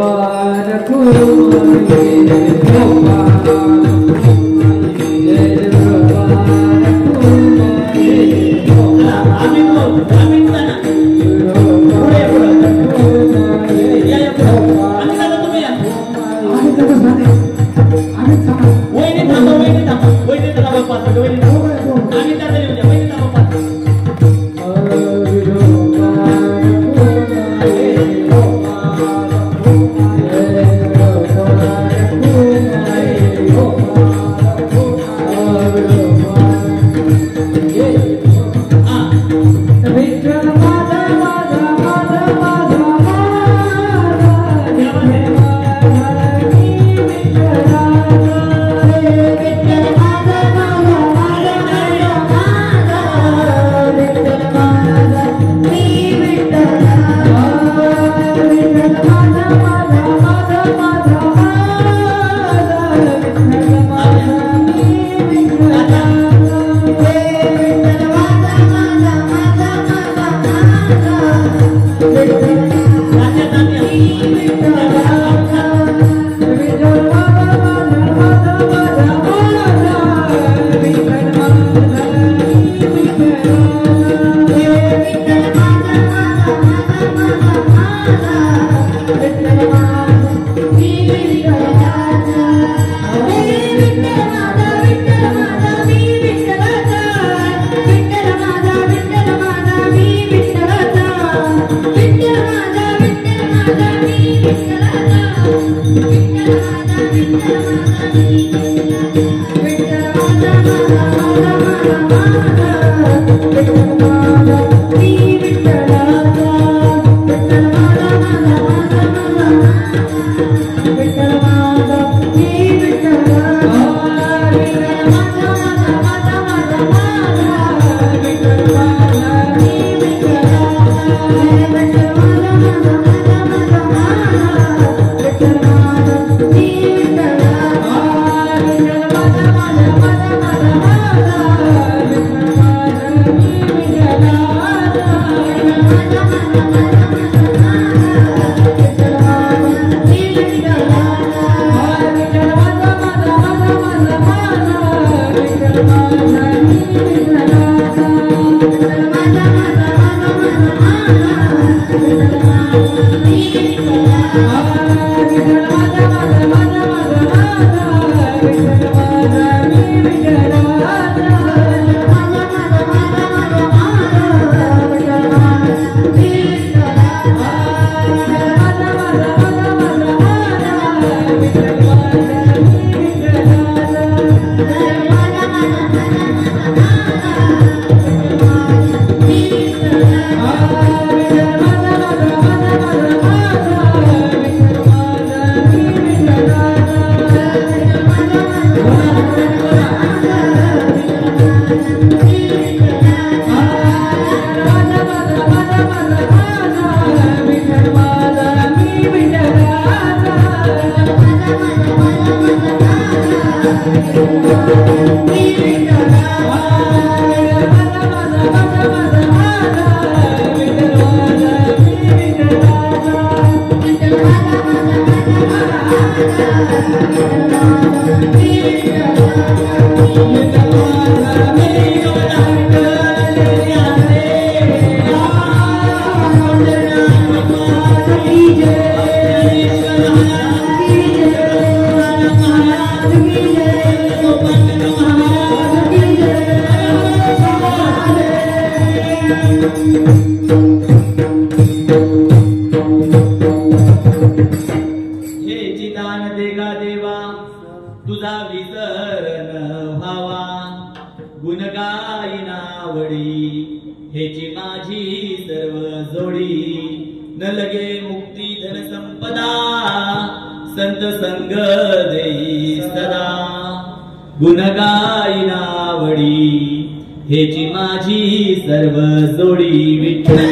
S2: हेची माझी सर्व जोडी विठ्ठल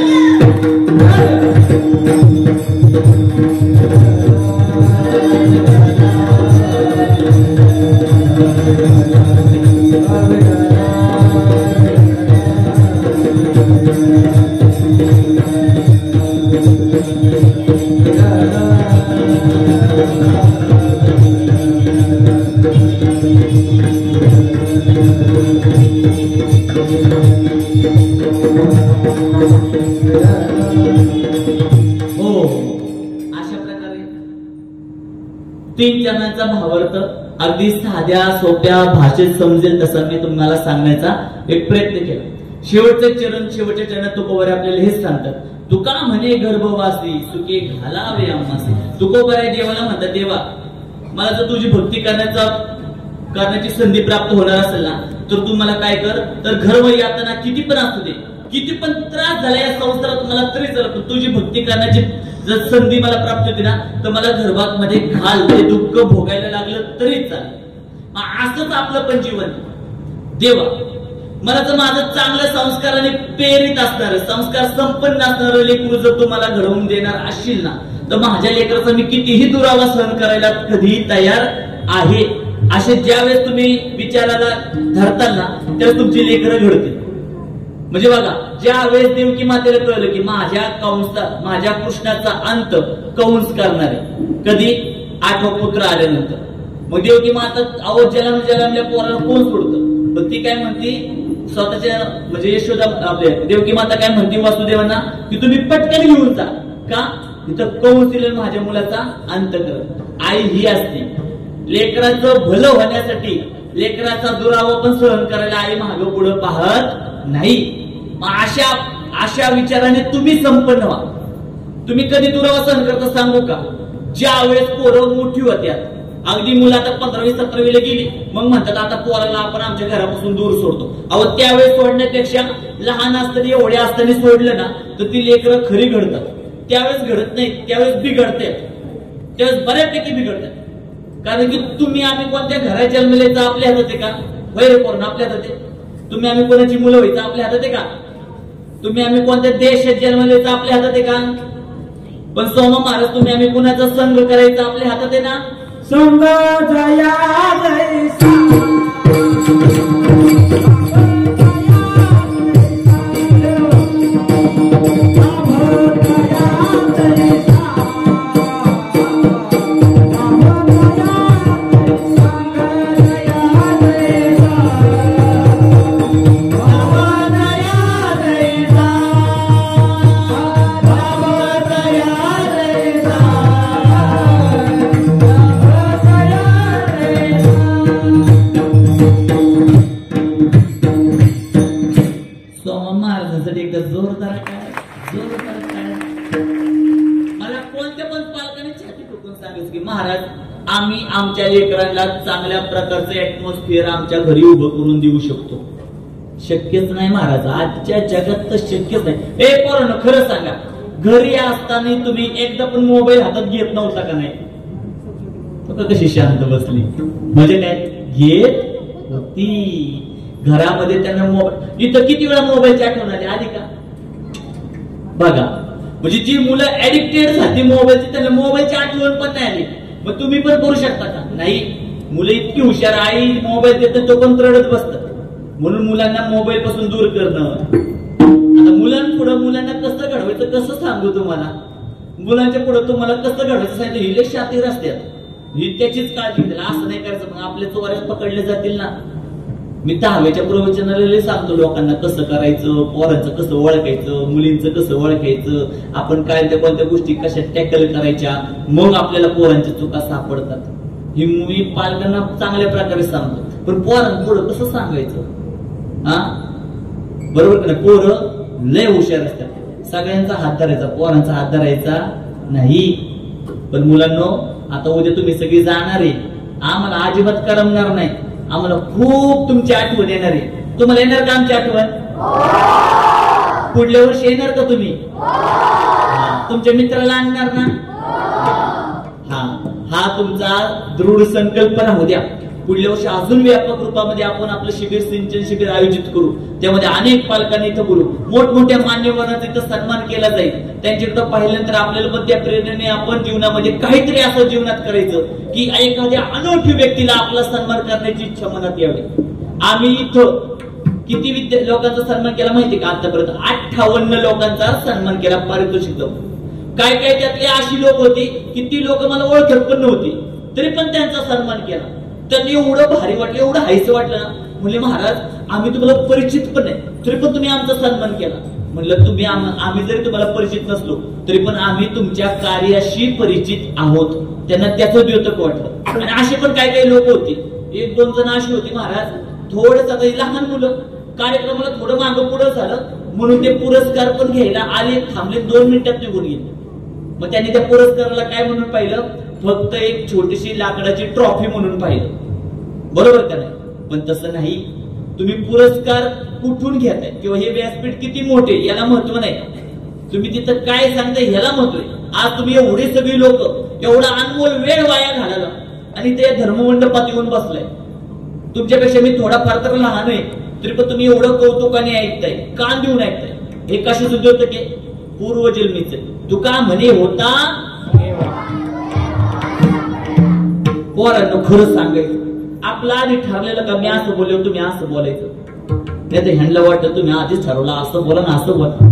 S2: तीन चरणांचा भावार्थ अगदी साध्या सोप्या भाषेत समजेल तसा मी तुम्हाला सांगण्याचा एक प्रयत्न केला. शेवटचे चरण तुकोबर आपल्याला हेच सांगतात. तुका म्हणे गर्भवासी सुखे घालावे आम्हासी. तुकोबर आहे देवाला म्हणतात, देवा मला जर तुझी भक्ती करण्याची संधी प्राप्त होणार असेल ना तर तू मला काय कर, तर घर यातना किती पण असू दे, किती पण त्रास झाला या संसारात मला तरी चालत, तुझी भक्ती करण्याची जर संधी मला प्राप्त होती ना तर मला गर्भात मध्ये घाल, ते दुःख भोगायला लागलं तरी चालेल. असंच आपलं पण जीवन. देवा मला जर माझं चांगल्या संस्काराने प्रेरित असणार, संस्कार संपन्न असणार लेकरू जर तू मला घडवून देणार असशील ना तर माझ्या लेकराचा मी कितीही दुरावा सहन करायला कधीही तयार आहे. असे ज्यावेळेस तुम्ही विचाराला धरताल ना त्यावेळेस तुमची लेकरं घडतील. म्हणजे बघा, ज्या वेळेस देवकी मातेला कळलं की माझ्या कृष्णाचा अंत कंस करणार आहे, कधी 8वं पुत्र आल्यानंतर, मग देवकी माता जन्मल्या पोराला कोण सोडतं, पण ती काय म्हणती स्वतःच्या म्हणजे यशोदा आपल्या देवकी माता काय म्हणते वासुदेवांना की तुम्ही पटकन घेऊन जा, का तिथं कंस दिलेला माझ्या मुलाचा अंत कर. आई ही असते लेकराचं भलं होण्यासाठी, लेकराचा दुरावा पण सहन करायला आई मागं पुढं पाहत नाही. अशा विचाराने तुम्ही संपन्न व्हा. तुम्ही कधी दुरावा सहन करता सांगू का? ज्या वेळेस पोरं मोठी होत्यात, अगदी मुलं आता 15वी 17वीला गेली, मग म्हणतात आता पोराला आपण आमच्या घरापासून दूर सोडतो. अहो त्यावेळेस सोडण्यापेक्षा लहान असताना एवढ्या असताना सोडलं ना तर ती लेकरं खरी घडतात. त्यावेळेस घडत नाही, त्यावेळेस बिघडते, त्यावेळेस बऱ्यापैकी बिघडतात. कारण की तुम्ही आम्ही कोणत्या घरात जन्मल्याचं आपल्या हातात आहे का? वैर करून आपल्या हातात आहे. तुम्ही आम्ही कोणाची मुलं व्हायचं आपल्या हातात आहे का? तुम्ही आम्ही कोणत्या देशात जन्मल्याचं आपल्या हातात आहे का? पण सोमा महाराज तुम्ही आम्ही कुणाचा संघ करायचा आपल्या हातात आहे ना? संघ जया त्यांच्यासाठी एकदा जोरदार काय मला कोणत्या पण पालकांनी छाती ठोकून सांगायचं की महाराज आम्ही आमच्या लेकरांना चांगल्या प्रकारचं ऍटमॉस्फिअर आमच्या घरी उभं करून देऊ शकतो. शक्यच नाही महाराज, आजच्या जगात तर शक्यच नाही. पोरांनो खरं सांगा, घरी असताना तुम्ही एकदा पण मोबाईल हातात घेत नव्हता का नाही? कशी शांत बसली म्हणजे काय घेत होती. घरामध्ये त्यांना मोबाईल, इथं किती वेळा मोबाईलची आठवण आली आधी का? बघा, म्हणजे जी मुलं ऍडिक्टेड झाली मोबाईलची त्यांना मोबाईलची आठवण पण नाही आली. मग तुम्ही पण करू शकता का? नाही. मुलं इतकी हुशार, आई मोबाईल देतात तो पण रडत बसतात. म्हणून मुलांना मोबाईल पासून दूर करणं. आता मुलांपुढे मुलांना कसं घडवायचं कसं सांगू तुम्हाला? मुलांच्या पुढे तुम्हाला कसं घडवायचं सांगितलं हिले शातीर असतात, ही त्याचीच काळजी घेतली. असं नाही करायचं, मग आपले चोऱ्यात पकडले जातील ना. मी 10व्याच्या प्रवचनाला सांगतो लोकांना कसं करायचं, पोरांचं कसं ओळखायचं, मुलींचं कसं ओळखायचं, आपण काय त्या कोणत्या गोष्टी कशा टॅकल करायच्या, मग आपल्याला पोरांच्या चुका सापडतात. ही मी पालकांना चांगल्या प्रकारे सांगतो. पण पोरांपुढं कसं सांगायचं? हा बरोबर का? पोरं लय हुशार असतात. सगळ्यांचा हात धरायचा, पोरांचा हात धरायचा नाही. पण मुलांनो, आता उद्या तुम्ही सगळी जाणार आहे, आम्हाला अजिबात करमणार नाही. आम्हाला खूप तुमची आठवण येणार आहे. तुम्हाला येणार का आमची आठवण? पुढल्या वर्षी येणार का तुम्ही? तुमच्या मित्राला आणणार ना? हा तुमचा दृढ संकल्पना होऊ द्या. पुढल्या वर्षी अजून व्यापक रूपामध्ये आपण आपलं शिबिर, सिंचन शिबिर आयोजित करू. त्यामध्ये अनेक पालकांनी इथं बोलू, मोठमोठ्या मान्यवरांचा इथं सन्मान केला जाईल. त्यांच्याकडे पाहिल्यानंतर आपल्याला पण त्या प्रेरणेने आपण जीवनामध्ये काहीतरी असं जीवनात करायचं की एखाद्या अनोळखी व्यक्तीला आपला सन्मान करण्याची इच्छा मनात यावी. आम्ही इथं किती लोकांचा सन्मान केला माहिती का? आतापर्यंत 58 लोकांचा सन्मान केला पारितोषिक. काय काय त्यातले अशी लोक होती की ती लोक मला ओळखत पण नव्हती, तरी पण त्यांचा सन्मान केला. त्यांनी एवढं भारी वाटलं, एवढं हायचं वाटलं ना. म्हणले महाराज आम्ही तुम्हाला परिचित पण नाही, तरी पण तुम्ही आमचा सन्मान केला. म्हणलं तुम्ही आम्ही जरी तुम्हाला परिचित नसलो तरी पण आम्ही तुमच्या कार्याशी परिचित आहोत. त्यांना त्याचं द्योतक वाटलं. आणि असे पण काय काही लोक होते, 1-2 जण अशी होती महाराज, थोडंच आता लहान मुलं कार्यक्रमाला थोडं मागं पुढं झालं म्हणून ते पुरस्कार पण घ्यायला आले, थांबले, 2 मिनिटात निघून गेले. मग त्यांनी त्या पुरस्काराला काय म्हणून पाहिलं? फक्त एक छोटीशी लाकडाची ट्रॉफी म्हणून पाहिलं. बरोबर का नाही? पण तसं नाही. तुम्ही पुरस्कार कुठून घेताय किंवा हे व्यासपीठ किती मोठे याला महत्व नाही. तुम्ही तिथं काय सांगताय ह्याला महत्व आहे. आज तुम्ही एवढी सगळी लोक एवढा अनमोल वेळ वाया घालवला आणि ते धर्ममंडपात येऊन बसलाय. तुमच्यापेक्षा मी थोडाफार तर लहान आहे, तरी पण तुम्ही एवढं कौतुकाने ऐकताय, कान देऊन ऐकताय. हे कशाचं द्योतक आहे? पूर्वजन्मीचं. तू का म्हणे होता पोरांनो खरं सांगायचं. आपलं आधी ठरलेलं का मी असं बोललो तुम्ही असं बोलायचं. नाही तर ह्यांना वाटतं तुम्ही आधीच ठरवलं असं बोला ना असं बोला.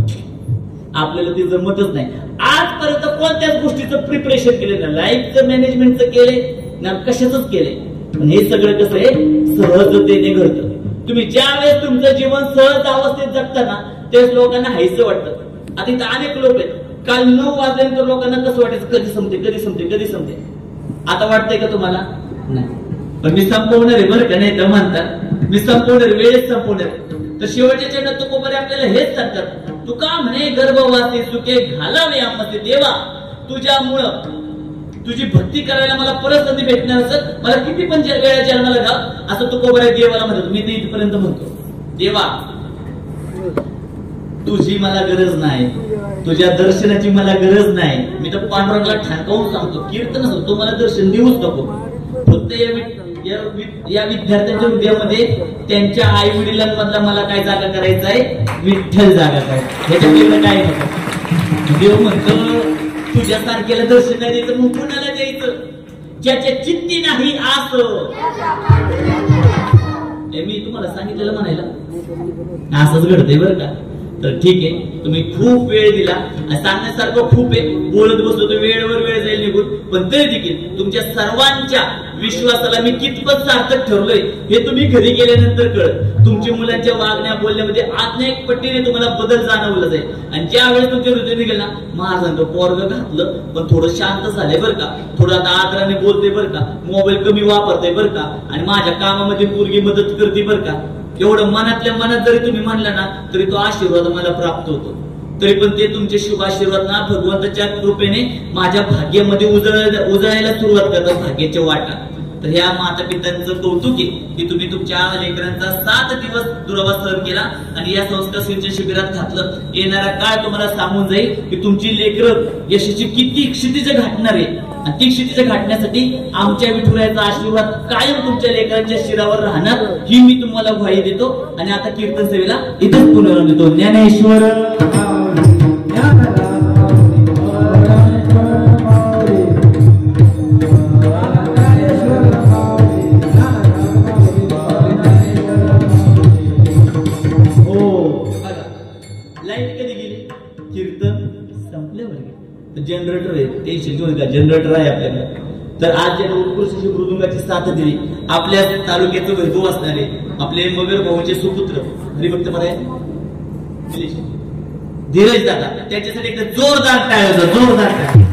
S2: आपल्याला ते जमतच नाही. आजपर्यंत कोणत्याच गोष्टीचं प्रिपरेशन केले ना, लाईफचं मॅनेजमेंटचं केले ना, कशाच केले. पण हे सगळं कसं आहे, सहजतेने घडतं. तुम्ही ज्या वेळेस तुमचं जीवन सहज अवस्थेत जगता ना, तेच लोकांना हायचं वाटतं. आता इथं अनेक लोक आहेत, काल 9 वाजल्यानंतर लोकांना कसं वाटायचं, कधी संपते कधी संपते कधी संपते. आता वाटतंय का तुम्हाला? नाही. पण मी संपवणार आहे बरं का. नाही तर म्हणतात मी संपवणार, वेळेत संपवणार. तर शेवटच्या चरणात तुकोबारे आपल्याला हेच सांगतात, तू का म्हणे गर्भवासी सुखे घालावे आम्हाला देवा, तुझ्यामुळं तुझी भक्ती करायला मला परत संधी भेटणार असत, मला किती पण वेळा जन्माला घाल, असं तुकोबारे देवाला म्हणतो. मी ते इथपर्यंत म्हणतो, देवा तुझी मला गरज नाही, तुझ्या दर्शनाची मला गरज नाही. मी तर पांडुरंगाला ठाणकावून सांगतो, कीर्तन सांगतो, मला दर्शन देऊच नको. फक्त या विद्यार्थ्यांच्या हृदयामध्ये त्यांच्या आई वडिलांमधला मला काय जागा करायचा आहे, विठ्ठल जागा करायचा. ह्याच्याकडे काय नको. देव म्हणतो तुझ्या तारखेला दर्शन नाही द्यायचं, मग कुणाला द्यायचं? ज्याच्या चित्ती नाही असं. मी तुम्हाला सांगितलेलं म्हणायला असंच घडतंय बरं का. तर ठीक आहे, तुम्ही खूप वेळ दिला आणि सांगण्यासारखं खूप आहे, बोलत बसलो तर वेळेवर वेळ जाईल निघून. पण तरी देखील तुमच्या सर्वांच्या विश्वासाला मी कितपत सार्थक ठरलोय हे तुम्ही घरी गेल्यानंतर कळत. तुमच्या मुलांच्या वागण्या बोलण्यामध्ये अनेक पट्टीने तुम्हाला बदल जाणवला जाईल. आणि ज्या वेळेस तुमच्या हृदय निघेल ना, माझं पोरग घातलं पण थोडं शांत झालंय बरं का, थोडं आता आदराने बोलते बरं का, मोबाईल कमी वापरते बरं का, आणि माझ्या कामामध्ये पोरगी मदत करते बरं का, एवढं मनातल्या मनात जरी तुम्ही म्हणला ना तरी तो आशीर्वाद मला प्राप्त होतो. तरी पण ते तुमचे शुभ आशीर्वाद ना भगवंताच्या कृपेने माझ्या भाग्यामध्ये उजळायला सुरुवात करतात, भाग्याच्या वाटा. तर ह्या माता पित्यांचं कौतुक आहे की तुम्ही तुमच्या लेकरांचा 7 दिवस दुरावा सहन केला आणि या संस्कार सिंचन शिबिरात घातलं. येणारा काळ तुम्हाला सांगून जाईल की तुमची लेकरं यशाची किती क्षितिज गाठणार आहे आणि ती क्षितिज गाठण्यासाठी आमच्या विठुरायाचा आशीर्वाद कायम तुमच्या लेकरांच्या शिरावर राहणार ही मी तुम्हाला ग्वाही देतो. आणि आता कीर्तन सेवेला इथंच पुनरावृत्ती देतो. ज्ञानेश्वर जनरेटर आहे, टेन्शन घेऊन का जनरेटर आहे आपल्याकडे. तर आज ज्या उत्कृष्ट मृदुंगाची साथ दिली आपल्या तालुक्याचं वैभव असणारे आपले मगर भाऊचे सुपुत्र हरिभक्त मध्ये धीरज दादा, त्याच्यासाठी एकदा जोरदार टाळ्या, जोरदार टाळ्या.